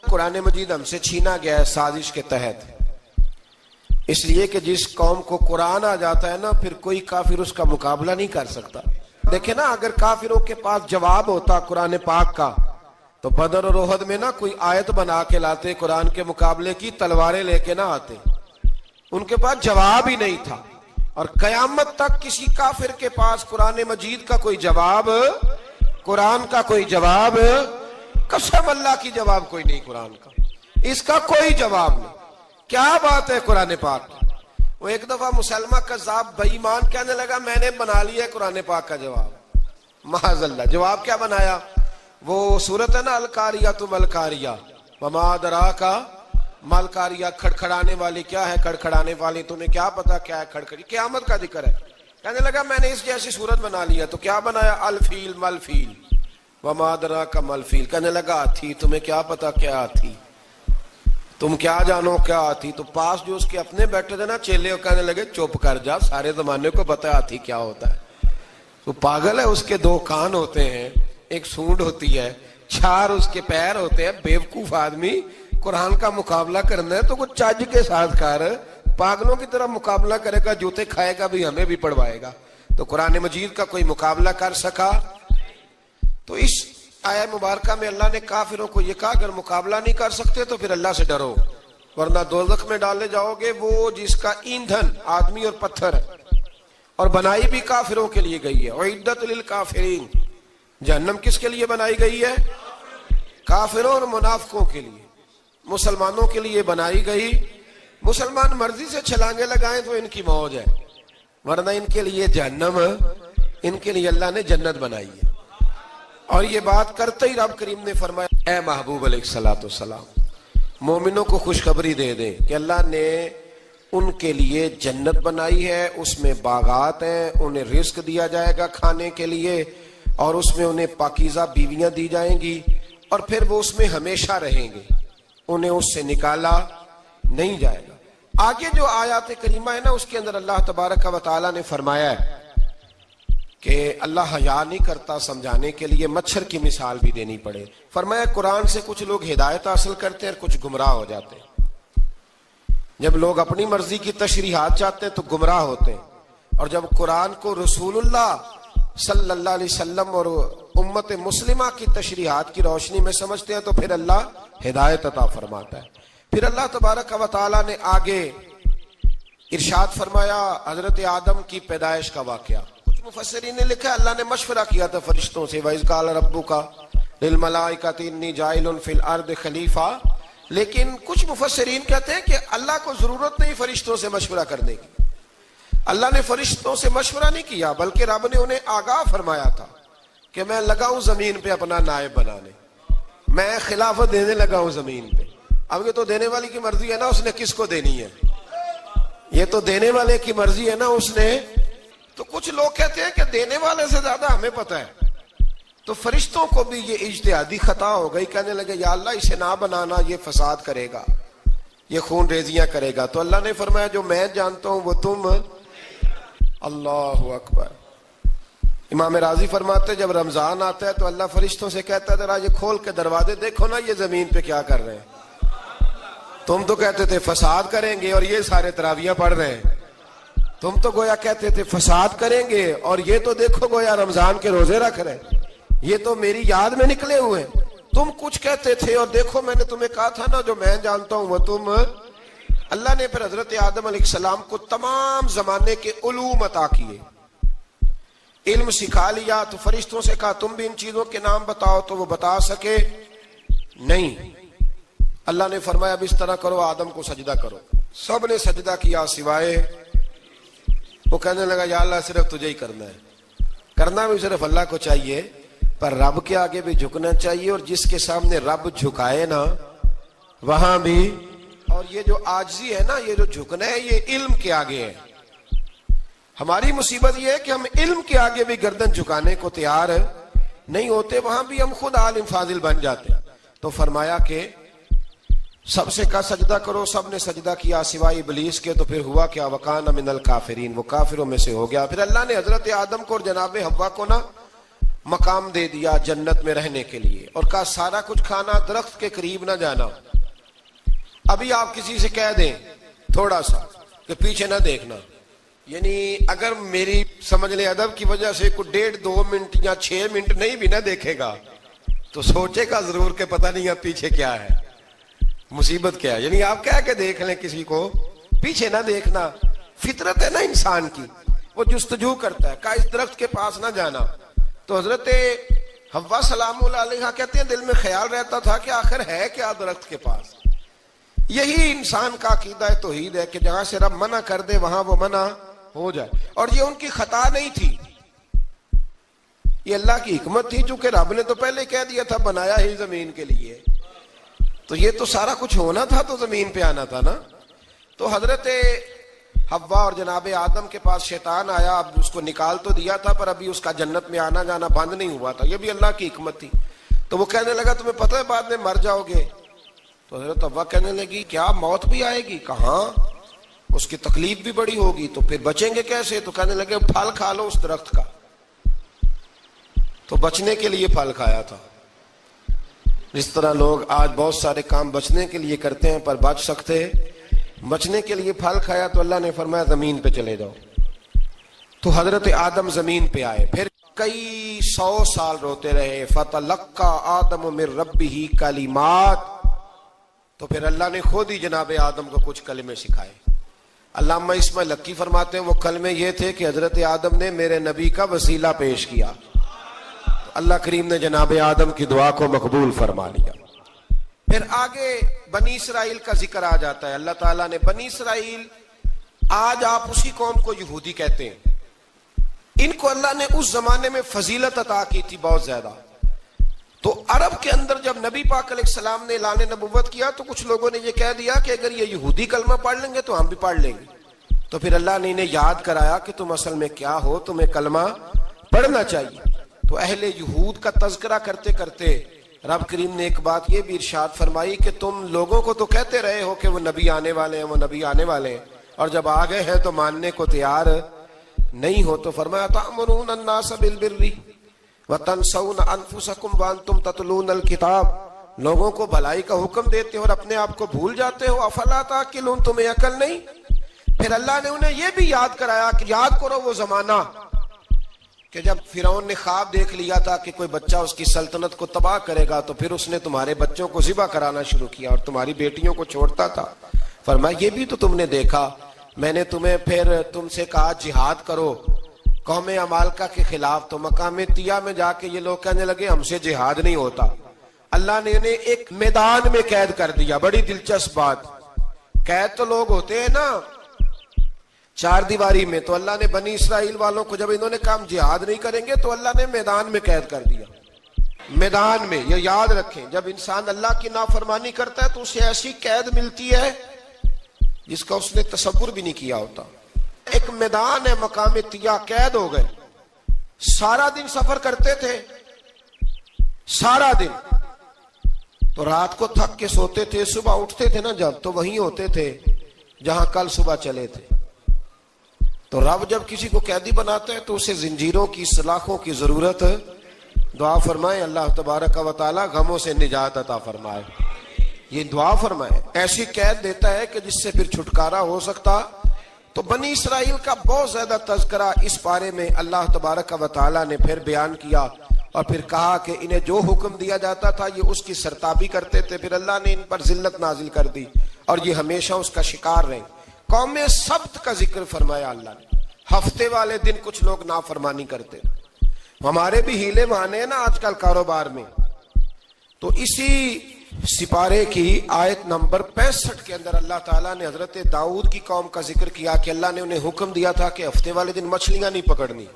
قرآن مجید ہم سے چھینا گیا ہے سازش کے تحت، اس لیے کہ جس قوم کو قرآن آ جاتا ہے نا پھر کوئی کافر اس کا مقابلہ نہیں کر سکتا. دیکھیں نا اگر کافروں کے پاس جواب ہوتا قرآن پاک کا تو بدر اور احد میں نا کوئی آیت بنا کے لاتے قرآن کے مقابلے کی، تلواریں لے کے نہ آتے. ان کے پاس جواب ہی نہیں تھا. اور قیامت تک کسی کافر کے پاس قرآن مجید کا کوئی جواب، قرآن کا کوئی جواب، قسم اللہ کی جواب کوئی نہیں. قرآن کا اس کا کوئی جواب نہیں. کیا بات ہے قرآن پاک کی. وہ ایک دفعہ مسلمہ کذاب بے ایمان کہنے لگا میں نے بنا لیا ہے قرآن پاک کا جواب. معاذ اللہ. جواب کیا بنایا؟ وہ سورت ہے نا القاریۃ ما القاریۃ وما ادراک ما القاریۃ، کھڑکھڑانے والی. کیا ہے کھڑکھڑانے والی؟ تمہیں کیا پتا کیا ہے کھڑکھڑی؟ قیامت کا ذکر ہے. کہنے لگا میں نے اس جیسی صورت بنا لیا. تو کیا بنایا؟ الفیل ملفیل وما ادراک ما الفیل. کہنے لگا ہاتھی. تمہیں کیا پتا کیا ہاتھی؟ تم کیا جانو کیا ہاتھی؟ تو پاس جو اس کے اپنے بیٹھے تھے نا چیلے، کہنے لگے چپ کر جا، سارے زمانے کو پتا ہے ہاتھی کیا ہوتا ہے. تو پاگل ہے، اس کے دو کان ہوتے ہیں، ایک سونڈ ہوتی ہے، چار اس کے پیر ہوتے ہیں. بیوقوف آدمی قرآن کا مقابلہ کرنا ہے تو کچھ چج کے ساتھ کر. پاگلوں کی طرح مقابلہ کرے گا، جوتے کھائے گا بھی ہمیں بھی پڑھوائے گا. تو قرآن مجید کا کوئی مقابلہ کر سکا؟ تو اس آیہ مبارکہ میں اللہ نے کافروں کو یہ کہا اگر مقابلہ نہیں کر سکتے تو پھر اللہ سے ڈرو ورنہ دوزخ میں ڈالے جاؤ گے. وہ جس کا ایندھن آدمی اور پتھر ہے، اور بنائی بھی کافروں کے لیے گئی ہے. اعدت للکافرین، جہنم کس کے لیے بنائی گئی ہے؟ کافروں اور منافقوں کے لیے. مسلمانوں کے لیے بنائی گئی. مسلمان مرضی سے چھلانگے لگائیں تو ان کی موج ہے، ورنہ ان کے لیے جہنم، ان کے لیے اللہ نے جنت بنائی ہے. اور یہ بات کرتے ہی رب کریم نے فرمایا اے محبوب علیہ الصلوۃ والسلام مومنوں کو خوشخبری دے دیں کہ اللہ نے ان کے لیے جنت بنائی ہے، اس میں باغات ہیں، انہیں رزق دیا جائے گا کھانے کے لیے، اور اس میں انہیں پاکیزہ بیویاں دی جائیں گی، اور پھر وہ اس میں ہمیشہ رہیں گے، انہیں اس سے نکالا نہیں جائے گا. آگے جو آیات کریمہ ہے نا اس کے اندر اللہ تبارک و تعالیٰ نے فرمایا ہے کہ اللہ حیا نہیں کرتا سمجھانے کے لیے مچھر کی مثال بھی دینی پڑے. فرمایا قرآن سے کچھ لوگ ہدایت حاصل کرتے ہیں اور کچھ گمراہ ہو جاتے ہیں. جب لوگ اپنی مرضی کی تشریحات چاہتے ہیں تو گمراہ ہوتے ہیں، اور جب قرآن کو رسول اللہ صلی اللہ علیہ وسلم اور امت مسلمہ کی تشریحات کی روشنی میں سمجھتے ہیں تو پھر اللہ ہدایت عطا فرماتا ہے۔ پھر اللہ تبارک و تعالیٰ نے آگے ارشاد فرمایا حضرت آدم کی پیدائش کا واقعہ۔ کچھ مفسرین نے لکھا اللہ نے مشورہ کیا تھا فرشتوں سے، وَإِذْ قَالَ رَبُّكَ لِلْمَلَائِكَةِ إِنِّي جَاعِلٌ فِي الْأَرْضِ خَلِيفَةً، لیکن کچھ مفسرین کہتے ہیں کہ اللہ کو ضرورت نہیں فرشتوں سے مشورہ کرنے کی، اللہ نے فرشتوں سے مشورہ نہیں کیا، بلکہ رب نے انہیں آگاہ فرمایا تھا کہ میں لگا ہوں زمین پہ اپنا نائب بنانے، میں خلافت دینے لگا ہوں زمین پہ۔ اب یہ تو دینے والی کی مرضی ہے نا، اس نے کس کو دینی ہے، یہ تو دینے والے کی مرضی ہے نا اس نے۔ تو کچھ لوگ کہتے ہیں کہ دینے والے سے زیادہ ہمیں پتہ ہے، تو فرشتوں کو بھی یہ اجتہادی خطا ہو گئی، کہنے لگے یا اللہ اسے نہ بنانا، یہ فساد کرے گا، یہ خون ریزیاں کرے گا۔ تو اللہ نے فرمایا جو میں جانتا ہوں وہ تم، اللہ اکبر۔ امام راضی فرماتے جب رمضان آتا ہے تو اللہ فرشتوں سے کہتا ہے ذرا یہ کھول کے دروازے دیکھو نا یہ زمین پہ کیا کر رہے ہیں، تم تو کہتے تھے فساد کریں گے اور یہ سارے تراویحیں پڑھ رہے ہیں، تم تو گویا کہتے تھے فساد کریں گے اور یہ تو دیکھو گویا رمضان کے روزے رکھ رہے ہیں، یہ تو میری یاد میں نکلے ہوئے، تم کچھ کہتے تھے اور دیکھو میں نے تمہیں کہا تھا نا جو میں جانتا ہوں وہ تم۔ اللہ نے پھر حضرت آدم علیہ السلام کو تمام زمانے کے علوم عطا کیے، علم سکھا لیا۔ تو فرشتوں سے کہا تم بھی ان چیزوں کے نام بتاؤ، تو وہ بتا سکے نہیں۔ اللہ نے فرمایا اب اس طرح کرو آدم کو سجدہ کرو، سب نے سجدہ کیا سوائے، وہ کہنے لگا یا اللہ صرف تجھے ہی کرنا ہے، کرنا بھی صرف اللہ کو چاہیے، پر رب کے آگے بھی جھکنا چاہیے، اور جس کے سامنے رب جھکائے نا وہاں بھی۔ اور یہ جو عاجزی ہے نا، یہ جو جھکنا ہے، یہ علم کے آگے ہے۔ ہماری مصیبت یہ ہے کہ ہم علم کے آگے بھی گردن جھکانے کو تیار نہیں ہوتے، وہاں بھی ہم خود عالم فاضل بن جاتے ہیں۔ تو فرمایا کہ سب سے کہا سجدہ کرو، سب نے سجدہ کیا سوائے ابلیس کے، تو پھر ہوا کیا وَكَانَ مِنَ الْكَافِرِينَ، وہ کافروں میں سے ہو گیا۔ پھر اللہ نے حضرت آدم کو اور جناب حوا کو نا مقام دے دیا جنت میں رہنے کے لیے، اور کہا سارا کچھ کھانا، درخت کے قریب نہ جانا۔ ابھی آپ کسی سے کہہ دیں تھوڑا سا کہ پیچھے نہ دیکھنا، یعنی اگر میری سمجھ لیں ادب کی وجہ سے کوئی 1.5-2 منٹ یا 6 منٹ نہیں بھی نہ دیکھے گا تو سوچے گا ضرور کہ پتہ نہیں اب پیچھے کیا ہے، مصیبت کیا ہے۔ یعنی آپ کہہ کے دیکھ لیں کسی کو، پیچھے نہ دیکھنا، فطرت ہے نا انسان کی، وہ جستجو کرتا ہے، کہا اس درخت کے پاس نہ جانا۔ تو حضرت حوا سلام اللہ علیہ کہتے ہیں دل میں خیال رہتا تھا کہ آخر ہے کیا درخت کے پاس۔ یہی انسان کا عقیدہ توحید ہے کہ جہاں سے رب منع کر دے وہاں وہ منع ہو جائے، اور یہ ان کی خطا نہیں تھی، یہ اللہ کی حکمت تھی، چونکہ رب نے تو پہلے کہہ دیا تھا بنایا ہی زمین کے لیے، تو یہ تو سارا کچھ ہونا تھا تو زمین پہ آنا تھا نا۔ تو حضرت حوا اور جناب آدم کے پاس شیطان آیا، اب اس کو نکال تو دیا تھا پر ابھی اس کا جنت میں آنا جانا بند نہیں ہوا تھا، یہ بھی اللہ کی حکمت تھی۔ تو وہ کہنے لگا تمہیں پتہ ہے بعد میں مر جاؤ گے؟ تو حضرت حوا کہنے لگی کیا موت بھی آئے گی؟ کہاں، اس کی تکلیف بھی بڑی ہوگی، تو پھر بچیں گے کیسے؟ تو کہنے لگے پھل کھا لو اس درخت کا۔ تو بچنے کے لیے پھل کھایا تھا۔ جس طرح لوگ آج بہت سارے کام بچنے کے لیے کرتے ہیں پر بچ سکتے، بچنے کے لیے پھل کھایا تو اللہ نے فرمایا زمین پہ چلے جاؤ۔ تو حضرت آدم زمین پہ آئے، پھر کئی 100 سال روتے رہے۔ فَتَلَقَّى آدَمُ مِن رَبِّهِ کَلِمَاتٍ، تو پھر اللہ نے خود ہی جناب آدم کو کچھ کلمے سکھائے۔ علامہ اسماعیل لکی فرماتے ہیں وہ کلمے یہ تھے کہ حضرت آدم نے میرے نبی کا وسیلہ پیش کیا، تو اللہ کریم نے جناب آدم کی دعا کو مقبول فرما لیا۔ پھر آگے بنی اسرائیل کا ذکر آ جاتا ہے۔ اللہ تعالیٰ نے بنی اسرائیل، آج آپ اسی قوم کو یہودی کہتے ہیں، ان کو اللہ نے اس زمانے میں فضیلت عطا کی تھی بہت زیادہ۔ تو عرب کے اندر جب نبی پاک علیہ السلام نے اعلان نبوت کیا تو کچھ لوگوں نے یہ کہہ دیا کہ اگر یہ یہودی کلمہ پڑھ لیں گے تو ہم بھی پڑھ لیں گے۔ تو پھر اللہ نے انہیں یاد کرایا کہ تم اصل میں کیا ہو، تمہیں کلمہ پڑھنا چاہیے۔ تو اہل یہود کا تذکرہ کرتے کرتے رب کریم نے ایک بات یہ بھی ارشاد فرمائی کہ تم لوگوں کو تو کہتے رہے ہو کہ وہ نبی آنے والے ہیں، وہ نبی آنے والے ہیں، اور جب آ گئے ہیں تو ماننے کو تیار نہیں ہو۔ تو فرمایا تأمرون الناس بالبر وتنسون انفسکم وانتم تتلون الکتاب لوگوں کو بھلائی کا حکم دیتے ہو اور اپنے آپ کو بھول جاتے ہو. افلا تعقلون, تمہیں عقل نہیں؟ پھر اللہ نے انہیں یہ بھی یاد کرایا کہ یاد کرو وہ زمانہ کہ جب فرعون نے خواب دیکھ لیا تھا کہ کوئی بچہ اس کی سلطنت کو تباہ کرے گا, تو پھر اس نے تمہارے بچوں کو ذبح کرانا شروع کیا اور تمہاری بیٹیوں کو چھوڑتا تھا. فرمایا یہ بھی تو تم نے دیکھا, میں نے تمہیں پھر تم سے کہا جہاد کرو قوم عمالقہ کے خلاف, تو مقام طیہ میں جا کے یہ لوگ کہنے لگے ہم سے جہاد نہیں ہوتا. اللہ نے انہیں ایک میدان میں قید کر دیا. بڑی دلچسپ بات, قید تو لوگ ہوتے ہیں نا چار دیواری میں, تو اللہ نے بنی اسرائیل والوں کو جب انہوں نے کہا جہاد نہیں کریں گے تو اللہ نے میدان میں قید کر دیا. میدان میں, یہ یاد رکھیں, جب انسان اللہ کی نافرمانی کرتا ہے تو اسے ایسی قید ملتی ہے جس کا اس نے تصور بھی نہیں کیا ہوتا. ایک میدان ہے مقام طیہ, قید ہو گئے. سارا دن سفر کرتے تھے, سارا دن, تو رات کو تھک کے سوتے تھے, صبح اٹھتے تھے نا جب, تو وہیں ہوتے تھے جہاں کل صبح چلے تھے. تو رب جب کسی کو قیدی بناتا ہے تو اسے زنجیروں کی سلاخوں کی ضرورت, دعا فرمائے اللہ تبارک و تعالی غموں سے نجات عطا فرمائے. یہ دعا فرمائے, ایسی قید دیتا ہے کہ جس سے پھر چھٹکارا ہو سکتا. تو بنی اسرائیل کا بہت زیادہ تذکرہ اس بارے میں اللہ تبارک و تعالی نے پھر بیان کیا, اور پھر کہا کہ انہیں جو حکم دیا جاتا تھا یہ اس کی سرتابی کرتے تھے. پھر اللہ نے ان پر ذلت نازل کر دی اور یہ ہمیشہ اس کا شکار رہے. قوم سبت کا ذکر فرمایا اللہ نے. ہفتے والے دن کچھ لوگ نافرمانی کرتے, ہمارے بھی ہیلے بہانے ہیں نا آج کل کاروبار میں. تو اسی سپارے کی آیت نمبر 65 کے اندر اللہ تعالیٰ نے حضرت داؤد کی قوم کا ذکر کیا کہ اللہ نے انہیں حکم دیا تھا کہ ہفتے والے دن مچھلیاں نہیں پکڑنی.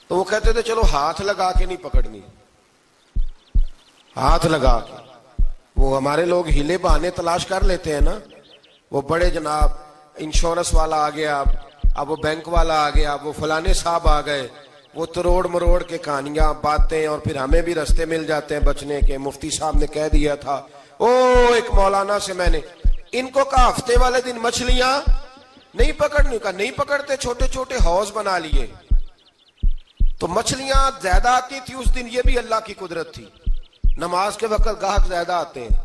تو وہ کہتے تھے چلو ہاتھ لگا کے نہیں پکڑنی, ہاتھ لگا کے. وہ ہمارے لوگ ہیلے بہانے تلاش کر لیتے ہیں نا, وہ بڑے جناب انشورنس والا آ گیا, اب وہ بینک والا آ گیا, وہ فلانے صاحب آ گئے, وہ تروڑ مروڑ کے کہانیاں باتیں, اور پھر ہمیں بھی رستے مل جاتے ہیں بچنے کے. مفتی صاحب نے کہہ دیا تھا ایک مولانا سے میں نے ان کو کہا ہفتے والے دن مچھلیاں نہیں پکڑنی, کا نہیں پکڑتے, چھوٹے چھوٹے حوض بنا لیے. تو مچھلیاں زیادہ آتی تھی اس دن, یہ بھی اللہ کی قدرت تھی. نماز کے وقت گاہک زیادہ آتے ہیں,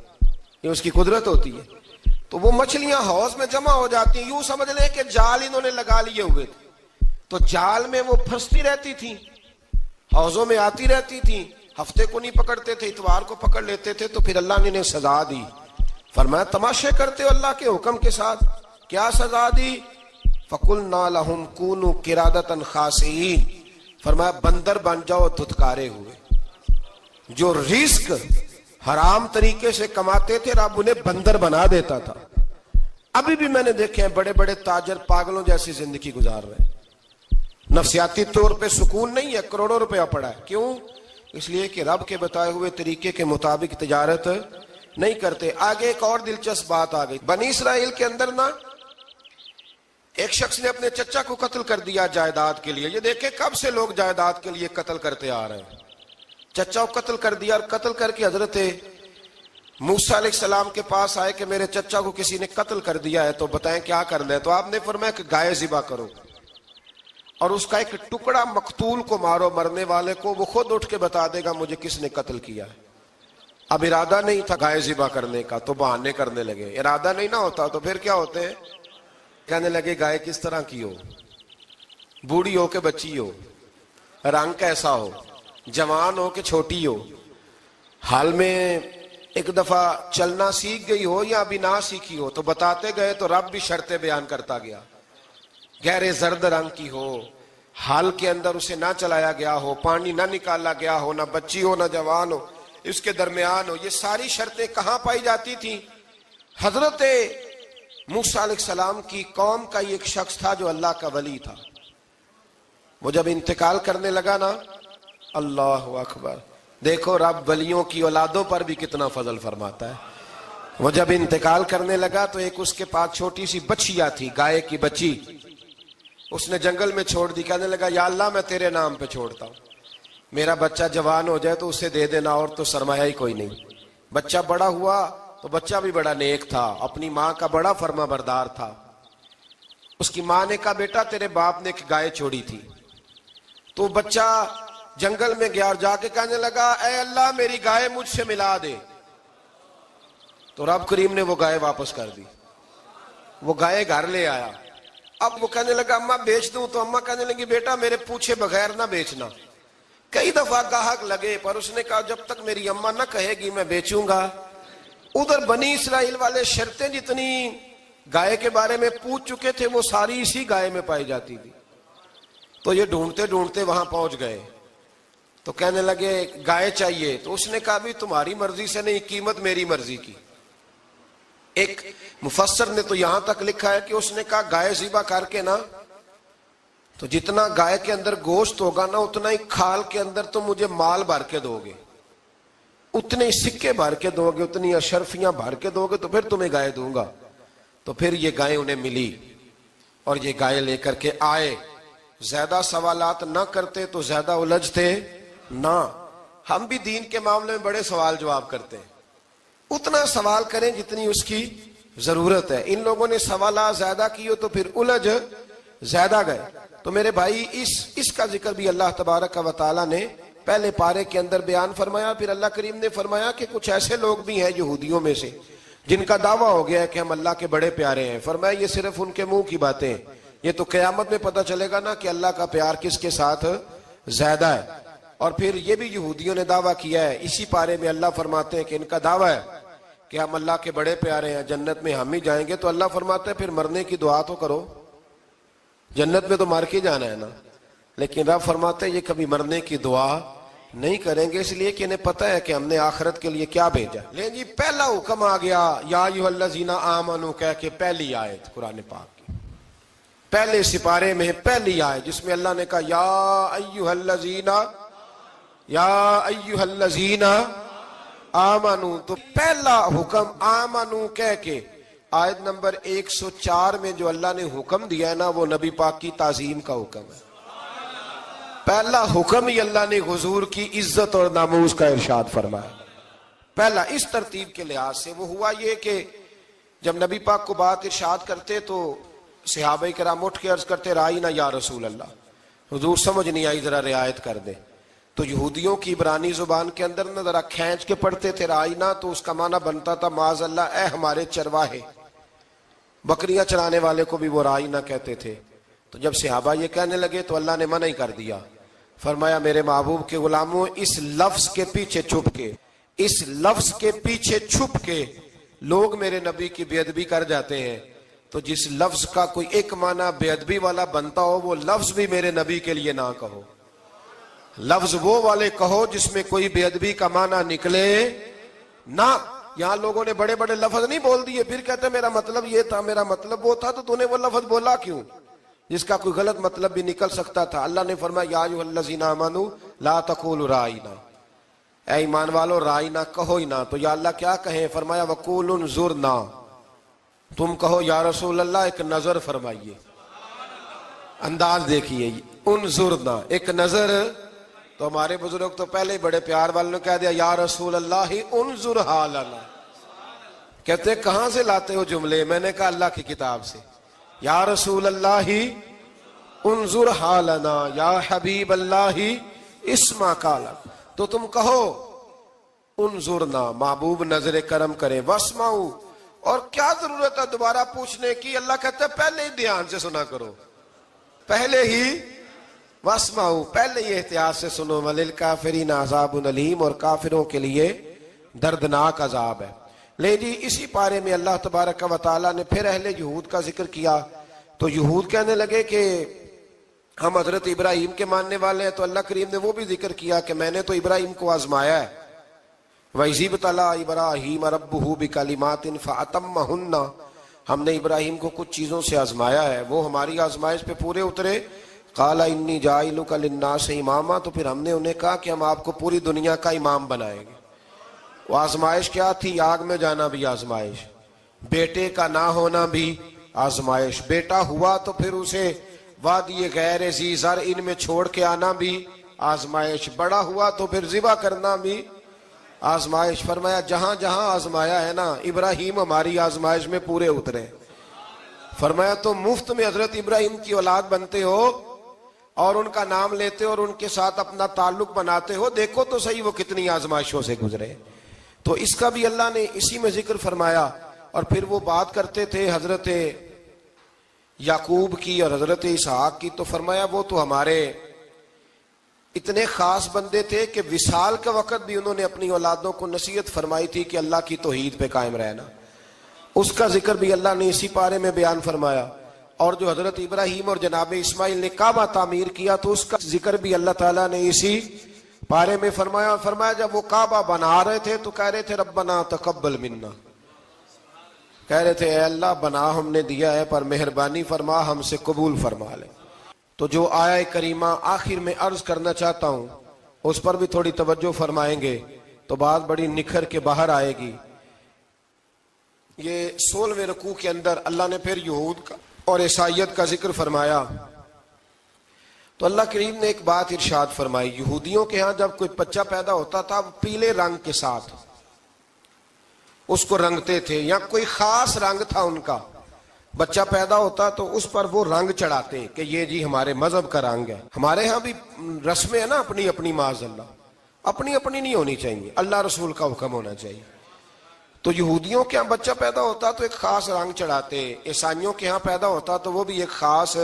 یہ اس کی قدرت ہوتی ہے. تو وہ مچھلیاں حوض میں جمع ہو جاتی ہیں. یوں سمجھ لیں کہ جال انہوں نے لگا لیے ہوئے تھے, تو جال میں وہ پھنستی رہتی تھی, حوضوں میں آتی رہتی تھی. ہفتے کو نہیں پکڑتے تھے, اتوار کو پکڑ لیتے تھے. تو پھر اللہ نے انہیں سزا دی. فرمایا تماشے کرتے ہو اللہ کے حکم کے ساتھ. کیا سزا دی؟ فَقُلْنَا لَهُمْ كُونُوا قِرَادَةً خَاسِئِينَ, فرمایا بندر بن جاؤ دھتکارے ہوئے. جو رزق حرام طریقے سے کماتے تھے رب انہیں بندر بنا دیتا تھا. ابھی بھی میں نے دیکھے ہیں بڑے بڑے تاجر پاگلوں جیسی زندگی گزار رہے ہیں. نفسیاتی طور پہ سکون نہیں ہے, کروڑوں روپیہ پڑا ہے. کیوں؟ اس لیے کہ رب کے بتائے ہوئے طریقے کے مطابق تجارت نہیں کرتے. آگے ایک اور دلچسپ بات آ گئی. بنی اسرائیل کے اندر نا ایک شخص نے اپنے چچا کو قتل کر دیا جائیداد کے لیے. یہ دیکھیں کب سے لوگ جائیداد کے لیے قتل کرتے آ رہے ہیں. چچا کو قتل کر دیا, اور قتل کر کے حضرت موسیٰ علیہ السلام کے پاس آئے کہ میرے چچا کو کسی نے قتل کر دیا ہے, تو بتائیں کیا کرنا ہے. تو آپ نے فرمایا کہ گائے ذبح کرو اور اس کا ایک ٹکڑا مقتول کو مارو, مرنے والے کو, وہ خود اٹھ کے بتا دے گا مجھے کس نے قتل کیا ہے. اب ارادہ نہیں تھا گائے ذبح کرنے کا تو بہانے کرنے لگے. ارادہ نہیں نہ ہوتا تو پھر کیا ہوتے ہیں, کہنے لگے گائے کس طرح کی ہو, بوڑھی ہو کہ بچی ہو, رنگ کیسا ہو, جوان ہو کہ چھوٹی ہو, حال میں ایک دفعہ چلنا سیکھ گئی ہو یا ابھی نہ سیکھی ہو. تو بتاتے گئے تو رب بھی شرطیں بیان کرتا گیا. گہرے زرد رنگ کی ہو, حال کے اندر اسے نہ چلایا گیا ہو, پانی نہ نکالا گیا ہو, نہ بچی ہو نہ جوان ہو, اس کے درمیان ہو. یہ ساری شرطیں کہاں پائی جاتی تھیں؟ حضرت موسیٰ علیہ السلام کی قوم کا یہ ایک شخص تھا جو اللہ کا ولی تھا. وہ جب انتقال کرنے لگا نا, اللہ اکبر, دیکھو رب ولیوں کی اولادوں پر بھی کتنا فضل فرماتا ہے. وہ جب انتقال کرنے لگا تو ایک اس کے پاس چھوٹی سی بچیا تھی, گائے کی بچی, اس نے جنگل میں چھوڑ دی. کہنے لگا یا اللہ میں تیرے نام پہ چھوڑتا ہوں, میرا بچہ جوان ہو جائے تو اسے دے دینا, اور تو سرمایہ ہی کوئی نہیں. بچہ بڑا ہوا تو بچہ بھی بڑا نیک تھا, اپنی ماں کا بڑا فرما بردار تھا. اس کی ماں نے کہا بیٹا تیرے باپ نے ایک گائے چھوڑی تھی. تو بچہ جنگل میں گیا اور جا کے کہنے لگا اے اللہ میری گائے مجھ سے ملا دے. تو رب کریم نے وہ گائے واپس کر دی. وہ گائے گھر لے آیا. اب وہ کہنے لگا اماں بیچ دوں, تو اماں کہنے لگی بیٹا میرے پوچھے بغیر نہ بیچنا. کئی دفعہ گاہک لگے پر اس نے کہا جب تک میری اماں نہ کہے گی میں بیچوں گا. ادھر بنی اسرائیل والے شرطیں جتنی گائے کے بارے میں پوچھ چکے تھے وہ ساری اسی گائے میں پائی جاتی تھی. تو یہ ڈھونڈتے ڈھونڈتے وہاں پہنچ گئے تو کہنے لگے گائے چاہیے. تو اس نے کہا بھی تمہاری مرضی سے نہیں, قیمت میری مرضی کی. ایک مفسر نے تو یہاں تک لکھا ہے کہ اس نے کہا گائے ذبح کر کے نا تو جتنا گائے کے اندر گوشت ہوگا نا اتنا ہی کھال کے اندر تو مجھے مال بھر کے دو گے, اتنے ہی سکے بھر کے دو گے, اتنی اشرفیاں بھر کے دو گے تو پھر تمہیں گائے دوں گا. تو پھر یہ گائے انہیں ملی اور یہ گائے لے کر کے آئے. زیادہ سوالات نہ کرتے تو زیادہ الجھتے نہ. ہم بھی دین کے معاملے میں بڑے سوال جواب کرتے ہیں, اتنا سوال کریں جتنی اس کی ضرورت ہے. ان لوگوں نے سوالات زیادہ کیے تو پھر الجھ زیادہ گئے. تو میرے بھائی اس کا ذکر بھی اللہ تبارک و تعالیٰ نے پہلے پارے کے اندر بیان فرمایا. پھر اللہ کریم نے فرمایا کہ کچھ ایسے لوگ بھی ہیں یہودیوں میں سے جن کا دعویٰ ہو گیا ہے کہ ہم اللہ کے بڑے پیارے ہیں. فرمایا یہ صرف ان کے منہ کی باتیں ہیں, یہ تو قیامت میں پتہ چلے گا نا کہ اللہ کا پیار کس کے ساتھ زیادہ ہے. اور پھر یہ بھی یہودیوں نے دعویٰ کیا ہے, اسی پارے میں اللہ فرماتے ہیں کہ ان کا دعویٰ ہے کہ ہم اللہ کے بڑے پیارے ہیں, جنت میں ہم ہی جائیں گے. تو اللہ فرماتے ہیں پھر مرنے کی دعا تو کرو, جنت میں تو مر کے جانا ہے نا. لیکن رب فرماتے ہیں یہ کبھی مرنے کی دعا نہیں کریں گے, اس لیے کہ انہیں پتہ ہے کہ ہم نے آخرت کے لیے کیا بھیجا. لیکن جی پہلا حکم آ گیا یا ایھا الذین آمنوا کہہ کے, پہلی آیت قرآن پاک کی پہلے سپارے میں پہلی آیت جس میں اللہ نے کہا یا ایھا الذین آمنوا. تو پہلا حکم آمنوا کہہ کے آیت نمبر 104 میں جو اللہ نے حکم دیا ہے نا وہ نبی پاک کی تعظیم کا حکم ہے. پہلا حکم ہی اللہ نے حضور کی عزت اور ناموس کا ارشاد فرمایا. پہلا اس ترتیب کے لحاظ سے وہ ہوا یہ کہ جب نبی پاک کو بات ارشاد کرتے تو صحابہ کرام اٹھ کے عرض کرتے رائینا یا رسول اللہ, حضور سمجھ نہیں آئی ذرا رعایت کر دیں. تو یہودیوں کی عبرانی زبان کے اندر نہ ذرا کھینچ کے پڑھتے تھے رائینا, تو اس کا معنی بنتا تھا معاذ اللہ اے ہمارے چرواہے. بکریاں چرانے والے کو بھی وہ رائینا کہتے تھے. تو جب صحابہ یہ کہنے لگے تو اللہ نے منع ہی کر دیا. فرمایا میرے محبوب کے غلاموں اس لفظ کے پیچھے چھپ کے لوگ میرے نبی کی بے ادبی کر جاتے ہیں. تو جس لفظ کا کوئی ایک معنی بے ادبی والا بنتا ہو وہ لفظ بھی میرے نبی کے لیے نہ کہو. لفظ وہ والے کہو جس میں کوئی بے ادبی کا معنی نکلے نہ. یہاں لوگوں نے بڑے بڑے لفظ نہیں بول دیے, پھر کہتے میرا مطلب یہ تھا, میرا مطلب وہ تھا. تو تو نے وہ لفظ بولا کیوں جس کا کوئی غلط مطلب بھی نکل سکتا تھا. اللہ نے فرمایا یا ایھا الذین آمنوا لا تقولوا رائینا, اے ایمان والو رائینا کہو ہی نہ. تو یا اللہ کیا کہیں؟ فرمایا وقولوا انظرنا, تم کہو یا رسول اللہ ایک نظر فرمائیے. انداز دیکھیے, انظرنا ایک نظر. تو ہمارے بزرگ تو پہلے ہی بڑے پیار والوں نے کہہ دیا یا رسول اللہ انظر حالنا. کہتے کہاں سے لاتے ہو جملے؟ میں نے کہا اللہ کی کتاب سے. یا رسول اللہ انظر حالنا یا حبیب اللہ اسمع قالا. تو تم کہو انظرنا, محبوب نظر کرم کرے, واسمعوا, اور کیا ضرورت ہے دوبارہ پوچھنے کی؟ اللہ کہتا ہے پہلے ہی دھیان سے سنا کرو, پہلے ہی واسمعوا, پہلے ہی احتیاط سے سنو. وللکافرین عذاب علیم, اور کافروں کے لیے دردناک عذاب ہے. لے جی اسی پارے میں اللہ تبارک و تعالیٰ نے پھر اہل یہود کا ذکر کیا. تو یہود کہنے لگے کہ ہم حضرت ابراہیم کے ماننے والے ہیں. تو اللہ کریم نے وہ بھی ذکر کیا کہ میں نے تو ابراہیم کو آزمایا ہے. وَإِذِ ابْتَلَىٰ إِبْرَاهِيمَ رَبُّهُ بِكَلِمَاتٍ فَأَتَمَّهُنَّ, ہم نے ابراہیم کو کچھ چیزوں سے آزمایا ہے, وہ ہماری آزمائش پہ پورے اترے. قَالَ إِنِّي جَاعِلُكَ لِلنَّاسِ إِمَامًا, تو پھر ہم نے انہیں کہا کہ ہم آپ کو پوری دنیا کا امام بنائیں گے. وہ آزمائش کیا تھی؟ آگ میں جانا بھی آزمائش, بیٹے کا نہ ہونا بھی آزمائش, بیٹا ہوا تو پھر اسے وادی غیر ذی زرع ان میں چھوڑ کے آنا بھی آزمائش, بڑا ہوا تو پھر ذبح کرنا بھی آزمائش. فرمایا جہاں جہاں آزمایا ہے نا ابراہیم ہماری آزمائش میں پورے اترے. فرمایا تو مفت میں حضرت ابراہیم کی اولاد بنتے ہو اور ان کا نام لیتے اور ان کے ساتھ اپنا تعلق بناتے ہو, دیکھو تو صحیح وہ کتنی آزمائشوں سے گزرے. تو اس کا بھی اللہ نے اسی میں ذکر فرمایا. اور پھر وہ بات کرتے تھے حضرت یعقوب کی اور حضرت اسحاق کی، تو فرمایا وہ تو ہمارے اتنے خاص بندے تھے کہ وصال کا وقت بھی انہوں نے اپنی اولادوں کو نصیحت فرمائی تھی کہ اللہ کی توحید پہ قائم رہنا. اس کا ذکر بھی اللہ نے اسی پارے میں بیان فرمایا. اور جو حضرت ابراہیم اور جناب اسماعیل نے کعبہ تعمیر کیا تو اس کا ذکر بھی اللہ تعالیٰ نے اسی پارے میں فرمایا. اور فرمایا جب وہ کعبہ بنا رہے تھے تو کہہ رہے تھے ربنا تقبل منا، کہہ رہے تھے اے اللہ بنا ہم نے دیا ہے پر مہربانی فرما ہم سے قبول فرما لے. تو جو آیہ کریمہ آخر میں عرض کرنا چاہتا ہوں اس پر بھی تھوڑی توجہ فرمائیں گے تو بات بڑی نکھر کے باہر آئے گی. یہ 16ویں رکوع کے اندر اللہ نے پھر یہود کا اور عیسائیت کا ذکر فرمایا. تو اللہ کریم نے ایک بات ارشاد فرمائی. یہودیوں کے ہاں جب کوئی بچہ پیدا ہوتا تھا وہ پیلے رنگ کے ساتھ اس کو رنگتے تھے، یا کوئی خاص رنگ تھا ان کا. بچہ پیدا ہوتا تو اس پر وہ رنگ چڑھاتے کہ یہ جی ہمارے مذہب کا رنگ ہے. ہمارے ہاں بھی رسمیں ہیں نا اپنی اپنی، معاذ اللہ اپنی اپنی نہیں ہونی چاہیے، اللہ رسول کا حکم ہونا چاہیے. تو یہودیوں کے ہاں بچہ پیدا ہوتا تو ایک خاص رنگ چڑھاتے، عیسائیوں کے ہاں پیدا ہوتا تو وہ بھی ایک خاص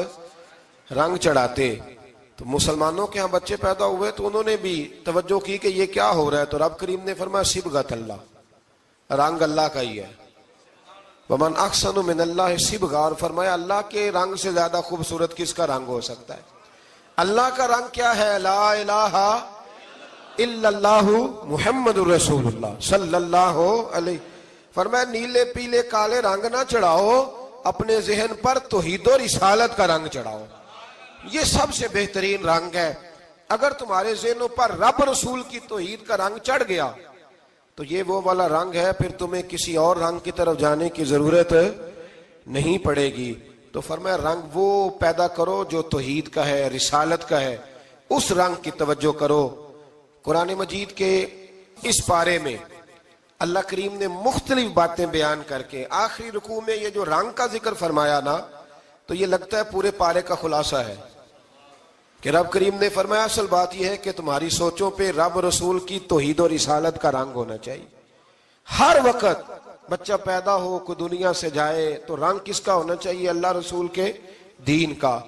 رنگ چڑھاتے. تو مسلمانوں کے ہاں بچے پیدا ہوئے تو انہوں نے بھی توجہ کی کہ یہ کیا ہو رہا ہے. تو رب کریم نے فرمایا صبغۃ اللہ، رنگ اللہ کا ہی ہے. ومن احسن من اللہ صبغہ، اور فرمایا اللہ کے رنگ سے زیادہ خوبصورت کس کا رنگ ہو سکتا ہے. اللہ کا رنگ کیا ہے؟ لا الہ الا اللہ محمد الرسول اللہ صلی اللہ علیہ. فرمایا نیلے پیلے کالے رنگ نہ چڑھاؤ، اپنے ذہن پر توحید و رسالت کا رنگ چڑھاؤ. یہ سب سے بہترین رنگ ہے. اگر تمہارے ذہنوں پر رب رسول کی توحید کا رنگ چڑھ گیا تو یہ وہ والا رنگ ہے، پھر تمہیں کسی اور رنگ کی طرف جانے کی ضرورت نہیں پڑے گی. تو فرمایا رنگ وہ پیدا کرو جو توحید کا ہے، رسالت کا ہے، اس رنگ کی توجہ کرو. قرآن مجید کے اس پارے میں اللہ کریم نے مختلف باتیں بیان کر کے آخری رکوع میں یہ جو رنگ کا ذکر فرمایا نا، تو یہ لگتا ہے پورے پارے کا خلاصہ ہے کہ رب کریم نے فرمایا اصل بات یہ ہے کہ تمہاری سوچوں پہ رب رسول کی توحید و رسالت کا رنگ ہونا چاہیے. ہر وقت بچہ پیدا ہو کوئی دنیا سے جائے تو رنگ کس کا ہونا چاہیے؟ اللہ رسول کے دین کا.